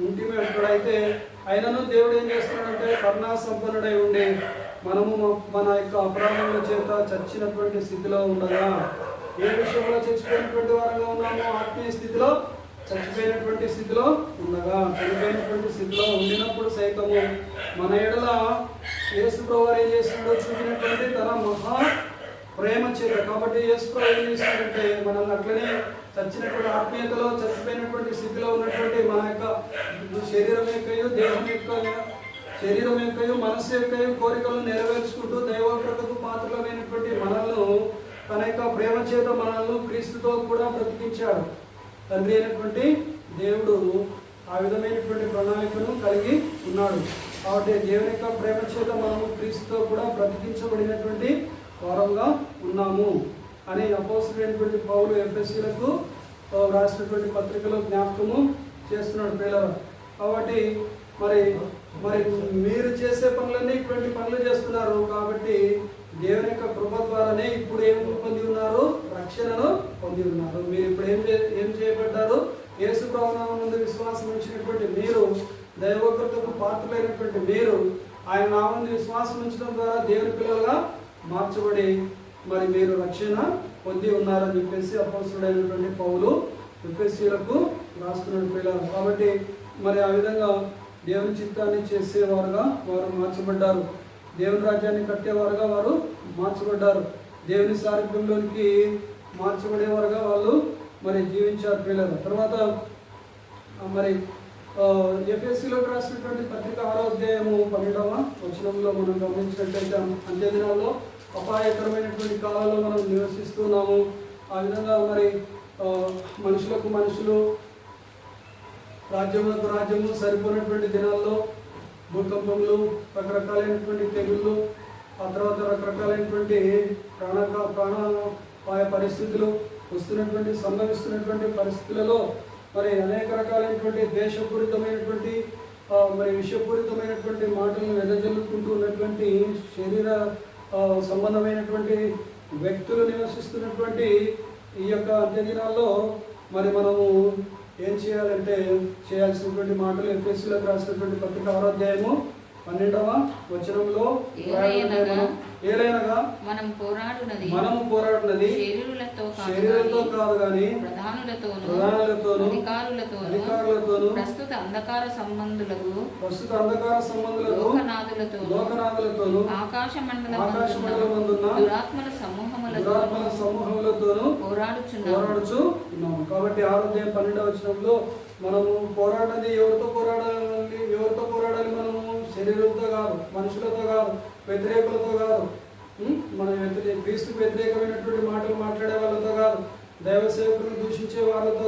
ఉంటిమే అంటాడైతే ఆయనను దేవుడు ఏం చేస్తున్నాడంటే కరుణా సంపన్నుడై ఉండి మనము మన యొక్క అపరాధముల చేత చచ్చినటువంటి స్థితిలో ఉండగా, ఏ విషయంలో చచ్చిపోయినటువంటి వారంగా ఉన్నామో ఆత్మీయ స్థితిలో చచ్చిపోయినటువంటి స్థితిలో ఉండగా, చనిపోయినటువంటి స్థితిలో ఉండినప్పుడు సైతము మన ఎడల యేసు ప్రభువు ఏం చేస్తున్నాడో చూపినటువంటి తన మహా ప్రేమ చేత. కాబట్టి యేసు ప్రభు ఏం చేస్తున్నాడంటే మనల్ని అట్లనే చచ్చినటువంటి ఆత్మీయతలో చచ్చిపోయినటువంటి స్థితిలో ఉన్నటువంటి మన యొక్క శరీరం యొక్కయు, దేహం యొక్క, శరీరం యొక్కయు, మనస్సు యొక్కయు కోరికలను నెరవేర్చుకుంటూ దైవకృతకు పాత్రలమైనటువంటి మనల్ని తన యొక్క ప్రేమ చేత మనల్ని క్రీస్తుతో కూడా బ్రతికించాడు. తండ్రి అయినటువంటి దేవుడు ఆ విధమైనటువంటి ప్రణాళికను కలిగి ఉన్నాడు. కాబట్టి దేవుని యొక్క ప్రేమ చేత మనము క్రీస్తుతో కూడా బ్రతికించబడినటువంటి వారంగా ఉన్నాము అని అపోస్తలుడైనటువంటి పౌలు ఎఫెసీయులకు రాసినటువంటి పత్రికలో జ్ఞాపకము చేస్తున్నాడు పిల్లలు. కాబట్టి మరి మీరు చేసే పనులన్నీ ఇటువంటి పనులు చేస్తున్నారు. కాబట్టి దేవుని యొక్క కృప ద్వారానే ఇప్పుడు ఏం పొంది ఉన్నారు? రక్షణను పొంది ఉన్నారు. మీరు ఇప్పుడు ఏం చేయబడ్డారు? యేసు ప్రభువు నామమునందు విశ్వాసం ఉంచినటువంటి మీరు, దైవకృతకు పాత్రులైనటువంటి మీరు, ఆయన నామమునందు విశ్వాసం ఉంచడం ద్వారా దేవుని పిల్లలుగా మార్చబడి మరి మీరు రక్షణ పొంది ఉన్నారని చెప్పేసి అపోస్తలుడైనటువంటి పౌలు ఎఫెసీయులకు రాస్తున్నాడు పిల్లలు. కాబట్టి మరి ఆ విధంగా దేవుని చిత్తాన్ని చేసేవారుగా వారు మార్చబడ్డారు. దేవుని రాజ్యాన్ని కట్టేవారుగా వారు మార్చబడ్డారు. దేవుని సారథ్యంలోనికి మార్చబడేవారుగా వాళ్ళు మరి జీవించారు పిల్లలు. తర్వాత మరి ఎఫెసీయులకు రాసినటువంటి పత్రిక 6వ అధ్యాయము 12వ వచనంలో మనం గమనించినట్లయితే అంత్యదినాల్లో అపాయకరమైనటువంటి కాలాల్లో మనం నివసిస్తున్నాము. ఆ విధంగా మరి మనుషులకు మనుషులు, రాజ్యములకు రాజ్యము సరిపోయినటువంటి దినాల్లో భూకంపములు, రకరకాలైనటువంటి తెగుళ్ళు, ఆ తర్వాత రకరకాలైనటువంటి ప్రాణాపాయ పరిస్థితులు వస్తున్నటువంటి సంభవిస్తున్నటువంటి పరిస్థితులలో మరి అనేక రకాలైనటువంటి దేశపూరితమైనటువంటి మరి విషపూరితమైనటువంటి మాటలను వెదజల్లుకుంటూ ఉన్నటువంటి శరీర సంబంధమైనటువంటి వ్యక్తులు నివసిస్తున్నటువంటి ఈ యొక్క అంత్యదినాల్లో మరి మనము ఏం చేయాలంటే చేయాల్సినటువంటి మాటలు ఎఫెసీయులకు రాసినటువంటి పత్రిక 6వ అధ్యాయము 12వ వచనంలో ఏలయనగా ఏలైనగా మనము పోరాడునది శరీరులతో కాదు గాని ప్రధానులతోను అధికారులతోను ప్రస్తుత అంధకార సంబంధులకు లోకనాథులతోను ఆకాశ మండలమందున్న దురాత్మల సమూహములతోను పోరాడుచున్నాము. కాబట్టి 12వ వచనంలో మనము పోరాడేది ఎవరితో పోరాడాలి మనము శరీరంతో కాదు, మనుషులతో కాదు, వ్యతిరేకులతో కాదు, మన క్రీస్తుకు వ్యతిరేకమైనటువంటి మాటలు మాట్లాడే వాళ్ళతో కాదు, దైవ సేవకులను దూషించే వాళ్ళతో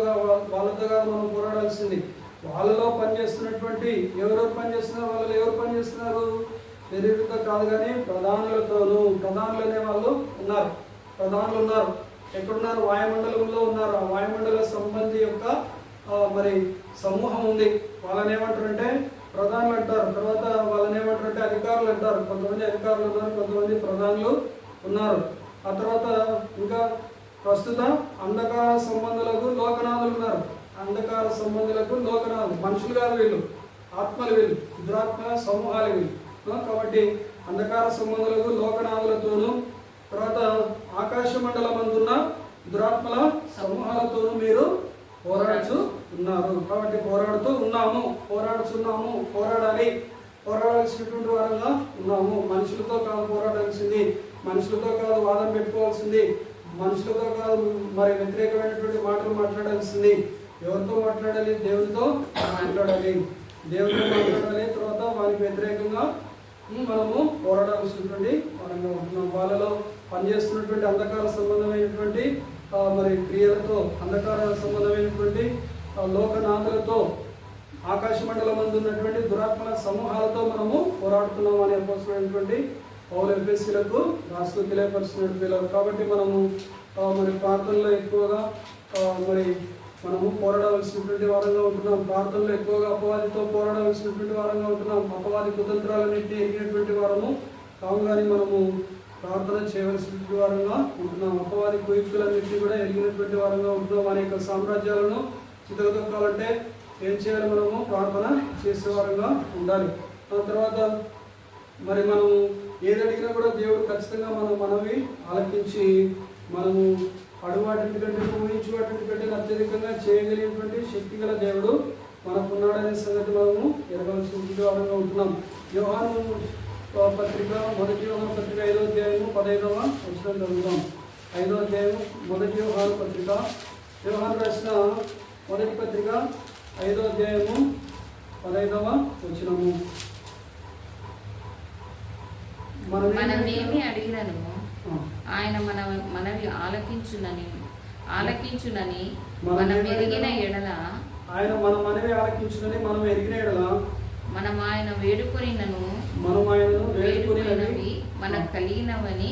కాదు మనం పోరాడాల్సింది. వాళ్ళలో పనిచేస్తున్నటువంటి ఎవరెవరు పనిచేస్తున్నారు, వాళ్ళలో ఎవరు పనిచేస్తున్నారు? శరీరంతో కాదు కానీ ప్రధానులతోనూ. ప్రధానులు అనే వాళ్ళు ఉన్నారు, ప్రధానులు ఉన్నారు. ఎక్కడున్నారు? వాయుమండలంలో ఉన్నారు. ఆ వాయుమండల సంబంధి యొక్క మరి సమూహం ఉంది. వాళ్ళని ఏమంటారంటే ప్రధానులు అంటారు. తర్వాత వాళ్ళని ఏమంటారంటే అధికారులు అంటారు. కొంతమంది అధికారులు ఉన్నారు, కొంతమంది ప్రధానులు ఉన్నారు. ఆ తర్వాత ఇంకా ప్రస్తుత అంధకార సంబంధులకు లోకనాథులు ఉన్నారు. అంధకార సంబంధులకు లోకనాథులు మనుషులు కాదు, వీళ్ళు ఆత్మలు, వీళ్ళు దురాత్మల సమూహాలు వీళ్ళు. కాబట్టి అంధకార సంబంధులకు లోకనాథులతోనూ తర్వాత ఆకాశ మండలమందున్న దురాత్మల సమూహాలతోనూ మీరు పోరాడుతున్నారు. కాబట్టి పోరాడాల్సినటువంటి వారంగా ఉన్నాము. మనుషులతో కాదు పోరాడాల్సింది, మనుషులతో కాదు వాదం పెట్టుకోవాల్సింది, మనుషులతో కాదు మరి వ్యతిరేకమైనటువంటి మాటలు మాట్లాడాల్సింది. ఎవరితో మాట్లాడాలి? దేవునితో మాట్లాడాలి. తర్వాత వారికి వ్యతిరేకంగా మనము పోరాడాల్సినటువంటి వారంగా ఉంటున్నాం. వాళ్ళలో పనిచేస్తున్నటువంటి అంధకార సంబంధమైనటువంటి మరి క్రియలతో, అంధకార సంబంధమైనటువంటి లోకనాథులతో, ఆకాశ మండలం ఉన్నటువంటి దురాత్మల సమూహాలతో మనము పోరాడుతున్నాం అనే అపోస్తలుడైనటువంటి పౌలు ఎఫెసీయులకు రాస్తూ తెలియపరుస్తున్నట్టు పిల్లలు. కాబట్టి మనము మరి ప్రార్థనలో ఎక్కువగా మరి మనము పోరాడవలసినటువంటి వారంగా ఉంటున్నాం. ప్రార్థనలో ఎక్కువగా అపవాదితో పోరాడవలసినటువంటి వారంగా ఉంటున్నాం. అపవాది కుతంత్రాలన్నింటినీ ఎరిగినటువంటి వారము కావు కానీ మనము ప్రార్థన చేయవలసినటువంటి వారంగా ఉంటున్నాం. అపవాది కుయుక్తులన్నింటినీ కూడా ఎరిగినటువంటి వారంగా ఉంటున్నాం. అనేక సామ్రాజ్యాలను చితకదొక్కాలంటే ఏం చేయాలి? మనము ప్రార్థన చేసేవారంగా ఉండాలి. ఆ తర్వాత మరి మనము ఏది అడిగినా కూడా దేవుడు ఖచ్చితంగా మనవి ఆలకించి మనము అడుగువాటికంటే ఊహించి వాటికంటే అత్యధికంగా చేయగలిగినటువంటి శక్తి గల దేవుడు మనకున్నాడనే సంగతి మనము ఎరగవలసిన వారంగా ఉంటున్నాం. యోహాను పత్రిక, మొదటి యోహాను పత్రిక 5వ అధ్యాయము 15వ వచనం చదువుతాం. 5వ అధ్యాయము మొదటి యోహాను పత్రిక, యోహాను రాసిన మొదటి పత్రిక 5వ అధ్యాయము 15వ వచనము. మనమేమి అడిగినను ఆయన మనవి ఆలకించునని మనం ఎరిగిన ఎడల, ఆయన మన మనవి ఆలకించునని మనం ఎరిగిన ఎడల, మనం ఆయన వేడుకొనినవి మనకు కలిగినవని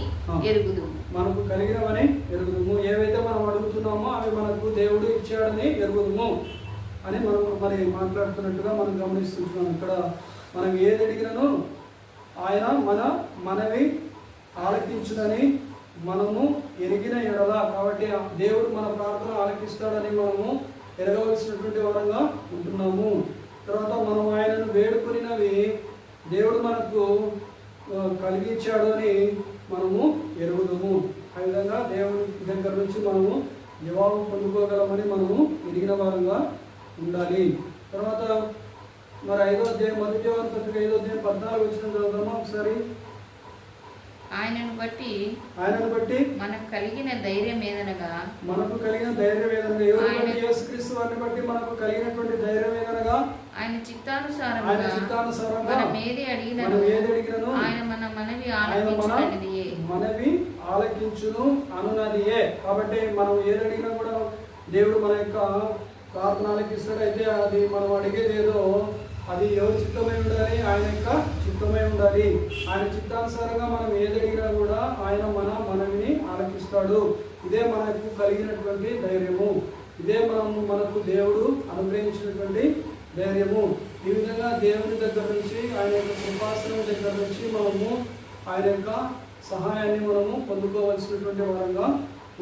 ఎరుగుదుము. ఏవైతే మనం అడుగుతున్నామో అవి మనకు దేవుడు ఇచ్చాడని ఎరుగుదుము అని మనం మరి మాట్లాడుతున్నట్టుగా మనం గమనిస్తున్నాం. ఇక్కడ మనం ఏది అడిగినను ఆయన మన మనవి ఆలకించునని మనము ఎరిగిన ఎడల. కాబట్టి దేవుడు మన ప్రార్థన ఆలకిస్తాడని మనము ఎరగవలసినటువంటి వారంగా ఉంటున్నాము. తర్వాత మనం ఆయనను వేడుకొనినవి దేవుడు మనకు కలిగించాడు అని మనము ఎరుగుదుము. ఆ విధంగా దేవుని దగ్గర నుంచి మనము జవాబు పొందుకోగలమని మనము ఎరిగిన వారంగా ఉండాలి. తర్వాత మరి 5వ అధ్యాయం మొదటి యోహాను పత్రిక 5వ అధ్యాయం 14వ వచనం చదువుదామా ఒకసారి. ఆయనను బట్టి మనకు కలిగిన ధైర్యం ఏదనగా, యేసుక్రీస్తు వారిని బట్టి మనకు కలిగినటువంటి ధైర్యం ఏదనగా, ఆయన చిత్తానుసారంగా మనం ఏది అడిగినను ఆయన మన మనవి ఆలకించును అనున్నదియే. కాబట్టి మనం ఏది అడిగినా కూడా దేవుడు మన యొక్క ప్రార్థన ఆలకిస్తాడు. అయితే అది మనం అడిగేది ఏదో అది ఎవరి చిత్తమై ఉండాలి? ఆయన యొక్క చిత్తమై ఉండాలి. ఆయన చిత్తానుసారంగా మనం ఏది అడిగినా కూడా ఆయన మనవిని ఆలకిస్తాడు. ఇదే మనకు కలిగినటువంటి ధైర్యము. ఇదే మనకు దేవుడు అనుగ్రహించినటువంటి ధైర్యము. ఈ విధంగా దేవుని దగ్గర నుంచి, ఆయన యొక్క కృపాసనం దగ్గర నుంచి మనము ఆయన యొక్క సహాయాన్ని మనము పొందుకోవాల్సినటువంటి వారంగా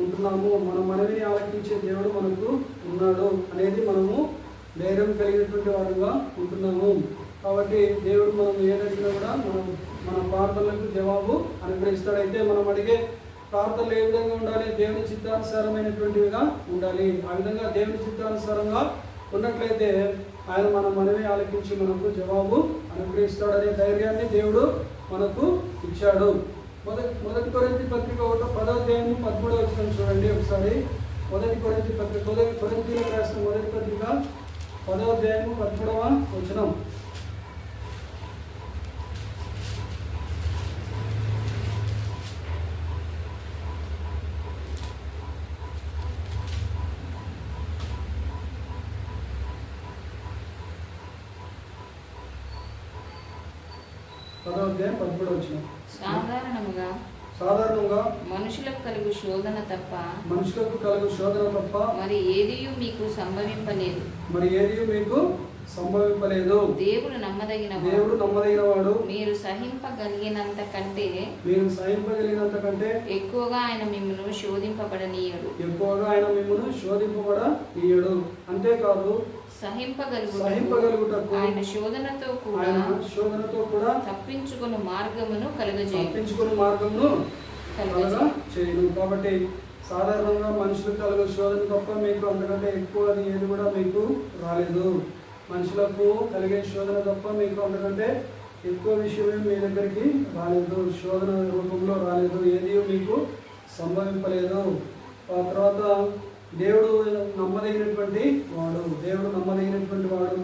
ఉంటున్నాము. మన మనవిని ఆలకించే దేవుడు మనకు ఉన్నాడు అనేది మనము ధైర్యం కలిగినటువంటి వారంగా ఉంటున్నాము. కాబట్టి దేవుడు మనం ఏదడిగినా కూడా మన ప్రార్థనలకు జవాబు అనుగ్రహిస్తాడు. అయితే మనం అడిగే ప్రార్థనలు ఏ విధంగా ఉండాలి? దేవుని చిత్తానుసారమైనటువంటివిగా ఉండాలి. ఆ విధంగా దేవుని చిత్తానుసారంగా ఉన్నట్లయితే ఆయన మన మనవి ఆలకించి మనకు జవాబు అనుగ్రహిస్తాడనే ధైర్యాన్ని దేవుడు మనకు ఇచ్చాడు. మొదటి కొరింథీ పత్రిక 10వ అధ్యాయం 13వ వచనం చూడండి ఒకసారి. మొదటి కొరింథీ పత్రిక కొరింథీలకు రాసిన మొదటి పత్రిక 10వ అధ్యాయం 13వ వచనం. సాధారణంగా మనుషులకు కలుగు శోధన తప్ప మరి ఏదియు మీకు సంభవింపలేదు. దేవుడు నమ్మదగినవాడు. మీరు సహింపగలిగినంత కంటే ఎక్కువగా ఆయన మిమ్మల్ని శోధింపబడనీయడు. అంతేకాదు సహింపగలుగుటకు ఆయన శోధనతో కూడా తప్పించుకుని మార్గమును కలుగజేయును. కాబట్టి సాధారణంగా మనుషులకు కలుగు శోధన తప్ప మీకు అంతకంటే ఎక్కువ ఏది కూడా మీకు రాలేదు. మనుషులకు కలిగే శోధన తప్ప మీకు అంతకంటే ఎక్కువ విషయమే మీ దగ్గరికి రాలేదు. శోధన రూపంలో రాలేదు. ఏది మీకు సంభవింపలేదు. ఆ తర్వాత దేవుడు నమ్మదగినటువంటి వాడు.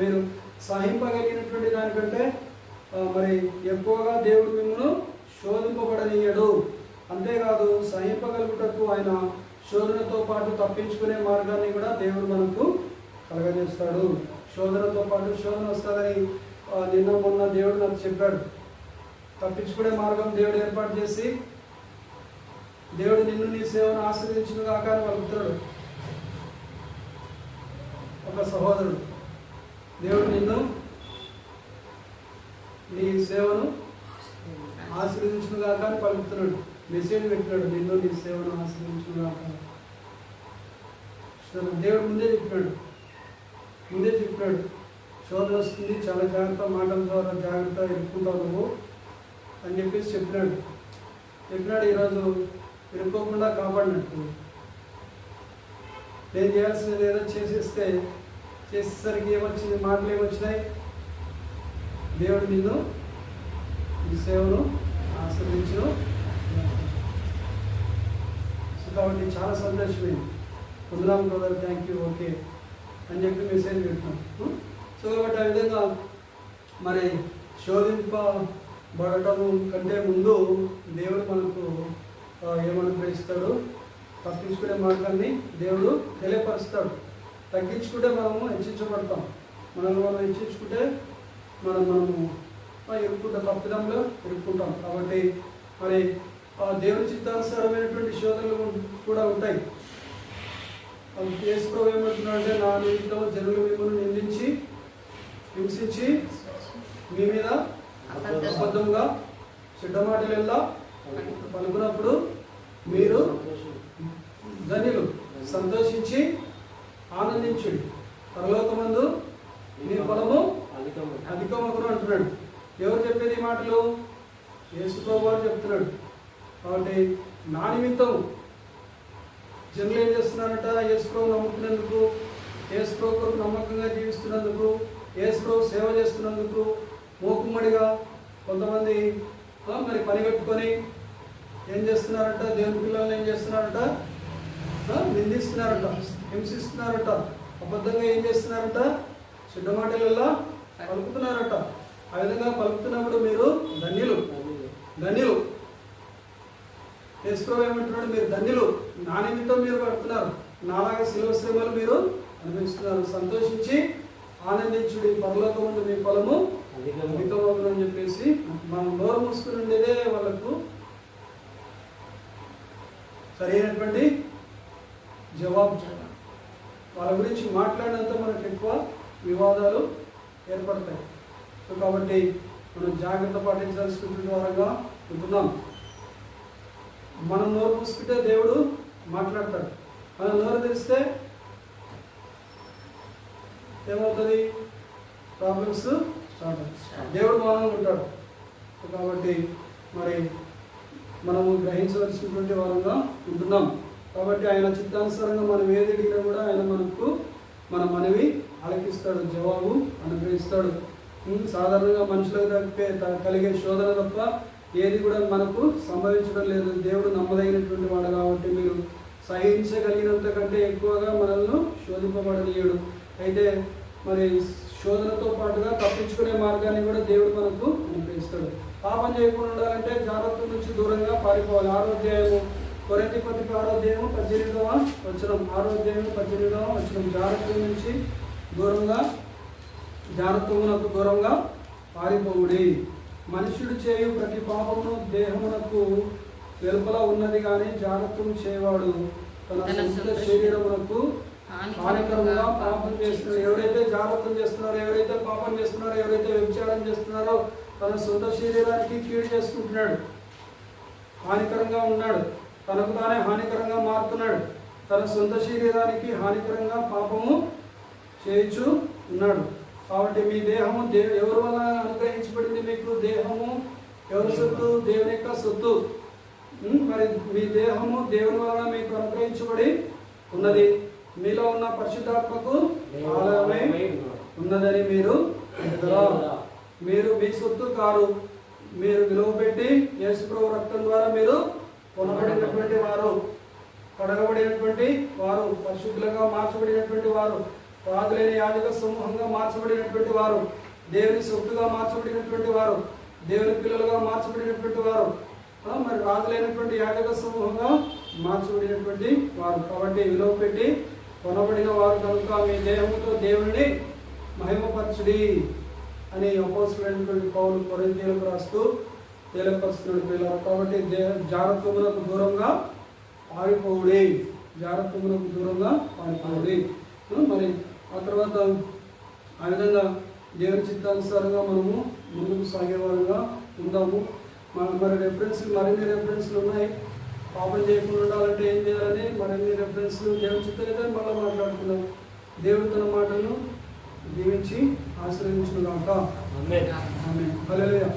మీరు సహింపగలిగినటువంటి దానికంటే మరి ఎక్కువగా దేవుడు మిమ్మల్ని శోధింపబడనీయడు. అంతేకాదు సహింపగలుగుటకు ఆయన శోధనతో పాటు తప్పించుకునే మార్గాన్ని కూడా దేవుడు మనకు కలగజేస్తాడు. శోధనతో పాటు శోధన వస్తుందని నిన్న మొన్న దేవుడు నాకు చెప్పాడు. తప్పించుకునే మార్గం దేవుడు ఏర్పాటు చేసి దేవుడు నిన్ను నీ సేవను ఆశ్రయించును కాక అని పలుకుతాడు. ఒక సహోదరుడు దేవుడు నిన్ను నీ సేవను ఆశ్రయించును కాక అని పలుకుతున్నాడు. మెసేజ్ పెట్టినాడు, నిన్ను నీ సేవను ఆశ్రయించును కాక. దేవుడు ముందే చెప్పినాడు శోధన వస్తుంది, చాలా జాగ్రత్త, మాటల ద్వారా జాగ్రత్త ఎదుర్కొంటావు నువ్వు అని చెప్పేసి చెప్పినాడు. ఈరోజు ఇరుక్కోకుండా కాపాడినట్టు. నేను చేయాల్సినది ఏదో చేసేసరికి ఏమొచ్చింది, మాటలు ఏమొచ్చినాయి? దేవుడు నిన్ను ఈ సేవను ఆశ్రయించు. కాబట్టి చాలా సంతోషమైంది. పొందులాం బ్రదర్, థ్యాంక్ యూ, ఓకే అని చెప్పి మెసేజ్ పెట్టినాం. సో కాబట్టి ఆ విధంగా మరి శోధింపబడటము కంటే ముందు దేవుడు మనకు ఏమనుగ్రహిస్తాడు? తప్పించుకునే మార్గాన్ని దేవుడు తెలియపరుస్తాడు. తగ్గించుకుంటే మనము హెచ్చించబడతాం. మనం హెచ్చించుకుంటే మనము ఇరుక్కుంటాం, తప్పిదంలో ఇరుక్కుంటాం. కాబట్టి మరి దేవుని చిత్తానుసారమైనటువంటి శోధనలు కూడా ఉంటాయి. యేసు ప్రభువు ఏమంటున్నాడంటే, నా నిమిత్తం జనులు మిమ్మల్ని నిందించి హింసించి మీ మీద అబద్ధంగా చెడ్డ మాటలెల్లా పలుకున్నప్పుడు మీరు ధన్యులు, సంతోషించి ఆనందించుడి, పరలోకమందు మీ ఫలము అధికమగును అంటున్నాడు. ఎవరు చెప్పేది ఈ మాటలు? యేసు ప్రభువు చెప్తున్నాడు. కాబట్టి నా నిమిత్తం జనులు ఏం చేస్తున్నారంట? యేసు ప్రభు నమ్ముకున్నందుకు, యేసు ప్రభు కొరకు నమ్మకంగా జీవిస్తున్నందుకు, యేసు ప్రభు సేవ చేస్తున్నందుకు మూకుమ్మడిగా కొంతమంది మరి పని కట్టుకొని ఏం చేస్తున్నారంట? దేవుని పిల్లల్ని ఏం చేస్తున్నారంట? నిందిస్తున్నారంట, హింసిస్తున్నారంట, అబద్ధంగా ఏం చేస్తున్నారంట? చెడ్డ మాటలలో పలుకుతున్నారంట. ఆ విధంగా పలుకుతున్నప్పుడు మీరు ధన్యులు. యేసు ప్రభువు ఏమంటున్నాడు? మీరు ధన్యులు, నా నిమిత్తం మీరు పడుతున్నారు, నాలాగా శిలువ శ్రమలు మీరు అనుభవిస్తున్నారు. సంతోషించి ఆనందించుడి, పరలోకమందు మీ ఫలము అధికమగునని చెప్పేసి మనం నోరు మూసుకుని ఉండేదే వాళ్ళకు సరైనటువంటి జవాబు. వాళ్ళ గురించి మాట్లాడినంత మనకు ఎక్కువ వివాదాలు ఏర్పడతాయి. సో కాబట్టి మనం జాగ్రత్త పాటించాల్సిన ద్వారంగా ఉంటున్నాం. మనం నోరు మూసుకుంటే దేవుడు మాట్లాడతాడు. మనం నోరు తెరిస్తే ఏమవుతుంది? ప్రాబ్లమ్స్ దేవుడు మౌనంగా ఉంటాడు. కాబట్టి మరి మనము గ్రహించవలసినటువంటి వారంగా ఉంటున్నాం. కాబట్టి ఆయన చిత్తానుసారంగా మనం ఏది అడిగినా కూడా ఆయన మనకు మన మనవి ఆలకిస్తాడు, జవాబు అనుగ్రహిస్తాడు. సాధారణంగా మనుషులకు కలిగే శోధన తప్ప ఏది కూడా మనకు సంభవించడం లేదు. దేవుడు నమ్మదగినటువంటి వాడు కాబట్టి మీరు సహించగలిగినంత కంటే ఎక్కువగా మనల్ని శోధింపబడనీయుడు. అయితే మరి శోధనతో పాటుగా తప్పించుకునే మార్గాన్ని కూడా దేవుడు మనకు అనుగ్రహిస్తాడు. పాపం చేయకుండా ఉండాలంటే జాగ్రత్త నుంచి దూరంగా పారిపోవాలి. 6వ అధ్యాయము కొరింథీ పత్రిక 6వ అధ్యాయము 18వ వచనం 6వ అధ్యాయము 18వ వచనం జాగ్రత్తమునకు దూరంగా పారిపోవుడి. మనుషుడు చేయు ప్రతి పాపమును దేహమునకు వెలుపల ఉన్నది కానీ జాగ్రత్తము చేయవాడు తన సొంత శరీరమునకు హానికరంగా పాపం చేస్తున్నాడు. ఎవరైతే జాగ్రత్తం చేస్తున్నారో, ఎవరైతే పాపం చేస్తున్నారో, ఎవరైతే వ్యభిచారం చేస్తున్నారో తన సొంత శరీరానికి కీడు చేసుకుంటున్నాడు, హానికరంగా ఉన్నాడు, తనకు తానే హానికరంగా మారుతున్నాడు. తన సొంత శరీరానికి హానికరంగా పాపము చేయించు ఉన్నాడు. కాబట్టి మీ దేహము ఎవరి వల్ల అనుగ్రహించబడింది? మీకు దేహము ఎవరి సొత్తు? దేవుని యొక్క సొత్తు. మరి మీ దేహము దేవుని వలన మీకు అనుగ్రహించబడి ఉన్నది. మీలో ఉన్న పరిశుద్ధాత్మకు ఆలయమై ఉన్నదని మీరు ఎరుగుదురా. మీరు మీ సొత్తు కారు. మీరు విలువ పెట్టి యేసుప్రభు రక్తం ద్వారా మీరు కొనబడినటువంటి వారు, కడగబడినటువంటి వారు, పరిశుద్ధులుగా మార్చబడినటువంటి వారు, రాజులైన యాజక సమూహంగా మార్చబడినటువంటి వారు, దేవుని సొత్తుగా మార్చబడినటువంటి వారు, దేవుని పిల్లలుగా మార్చబడినటువంటి వారు, మరి రాజులైనటువంటి యాజక సమూహంగా మార్చబడినటువంటి వారు. కాబట్టి విలువ పెట్టి కొనబడిన వారు కనుక మీ దేహముతో దేవుని మహిమపరచుడి అని అపోస్తలుడైనటువంటి పౌలు కొరింథీయులకు రాస్తూ తెలియపరుస్తున్నాడు పిల్లలు. కాబట్టి జాగ్రత్తమునకు దూరంగా పారిపోవుడి, జాగ్రత్తమునకు దూరంగా పారిపోవుడి. మరి ఆ తర్వాత ఆ విధంగా దేవుని చిత్తానుసారంగా మనము ముందుకు సాగేవారుగా ఉందాము. మరి మరిన్ని రెఫరెన్స్లు ఉన్నాయి. పాపం చేయకుండా ఉండాలంటే ఏం చేయాలని మరిన్ని రెఫరెన్స్లు దేవుని చిత్తం మళ్ళీ మాట్లాడుతున్నాం. దేవుడు తన మాటలను దీవించి ఆశీర్వదించును గాక. ఆమేన్. హల్లెలూయా.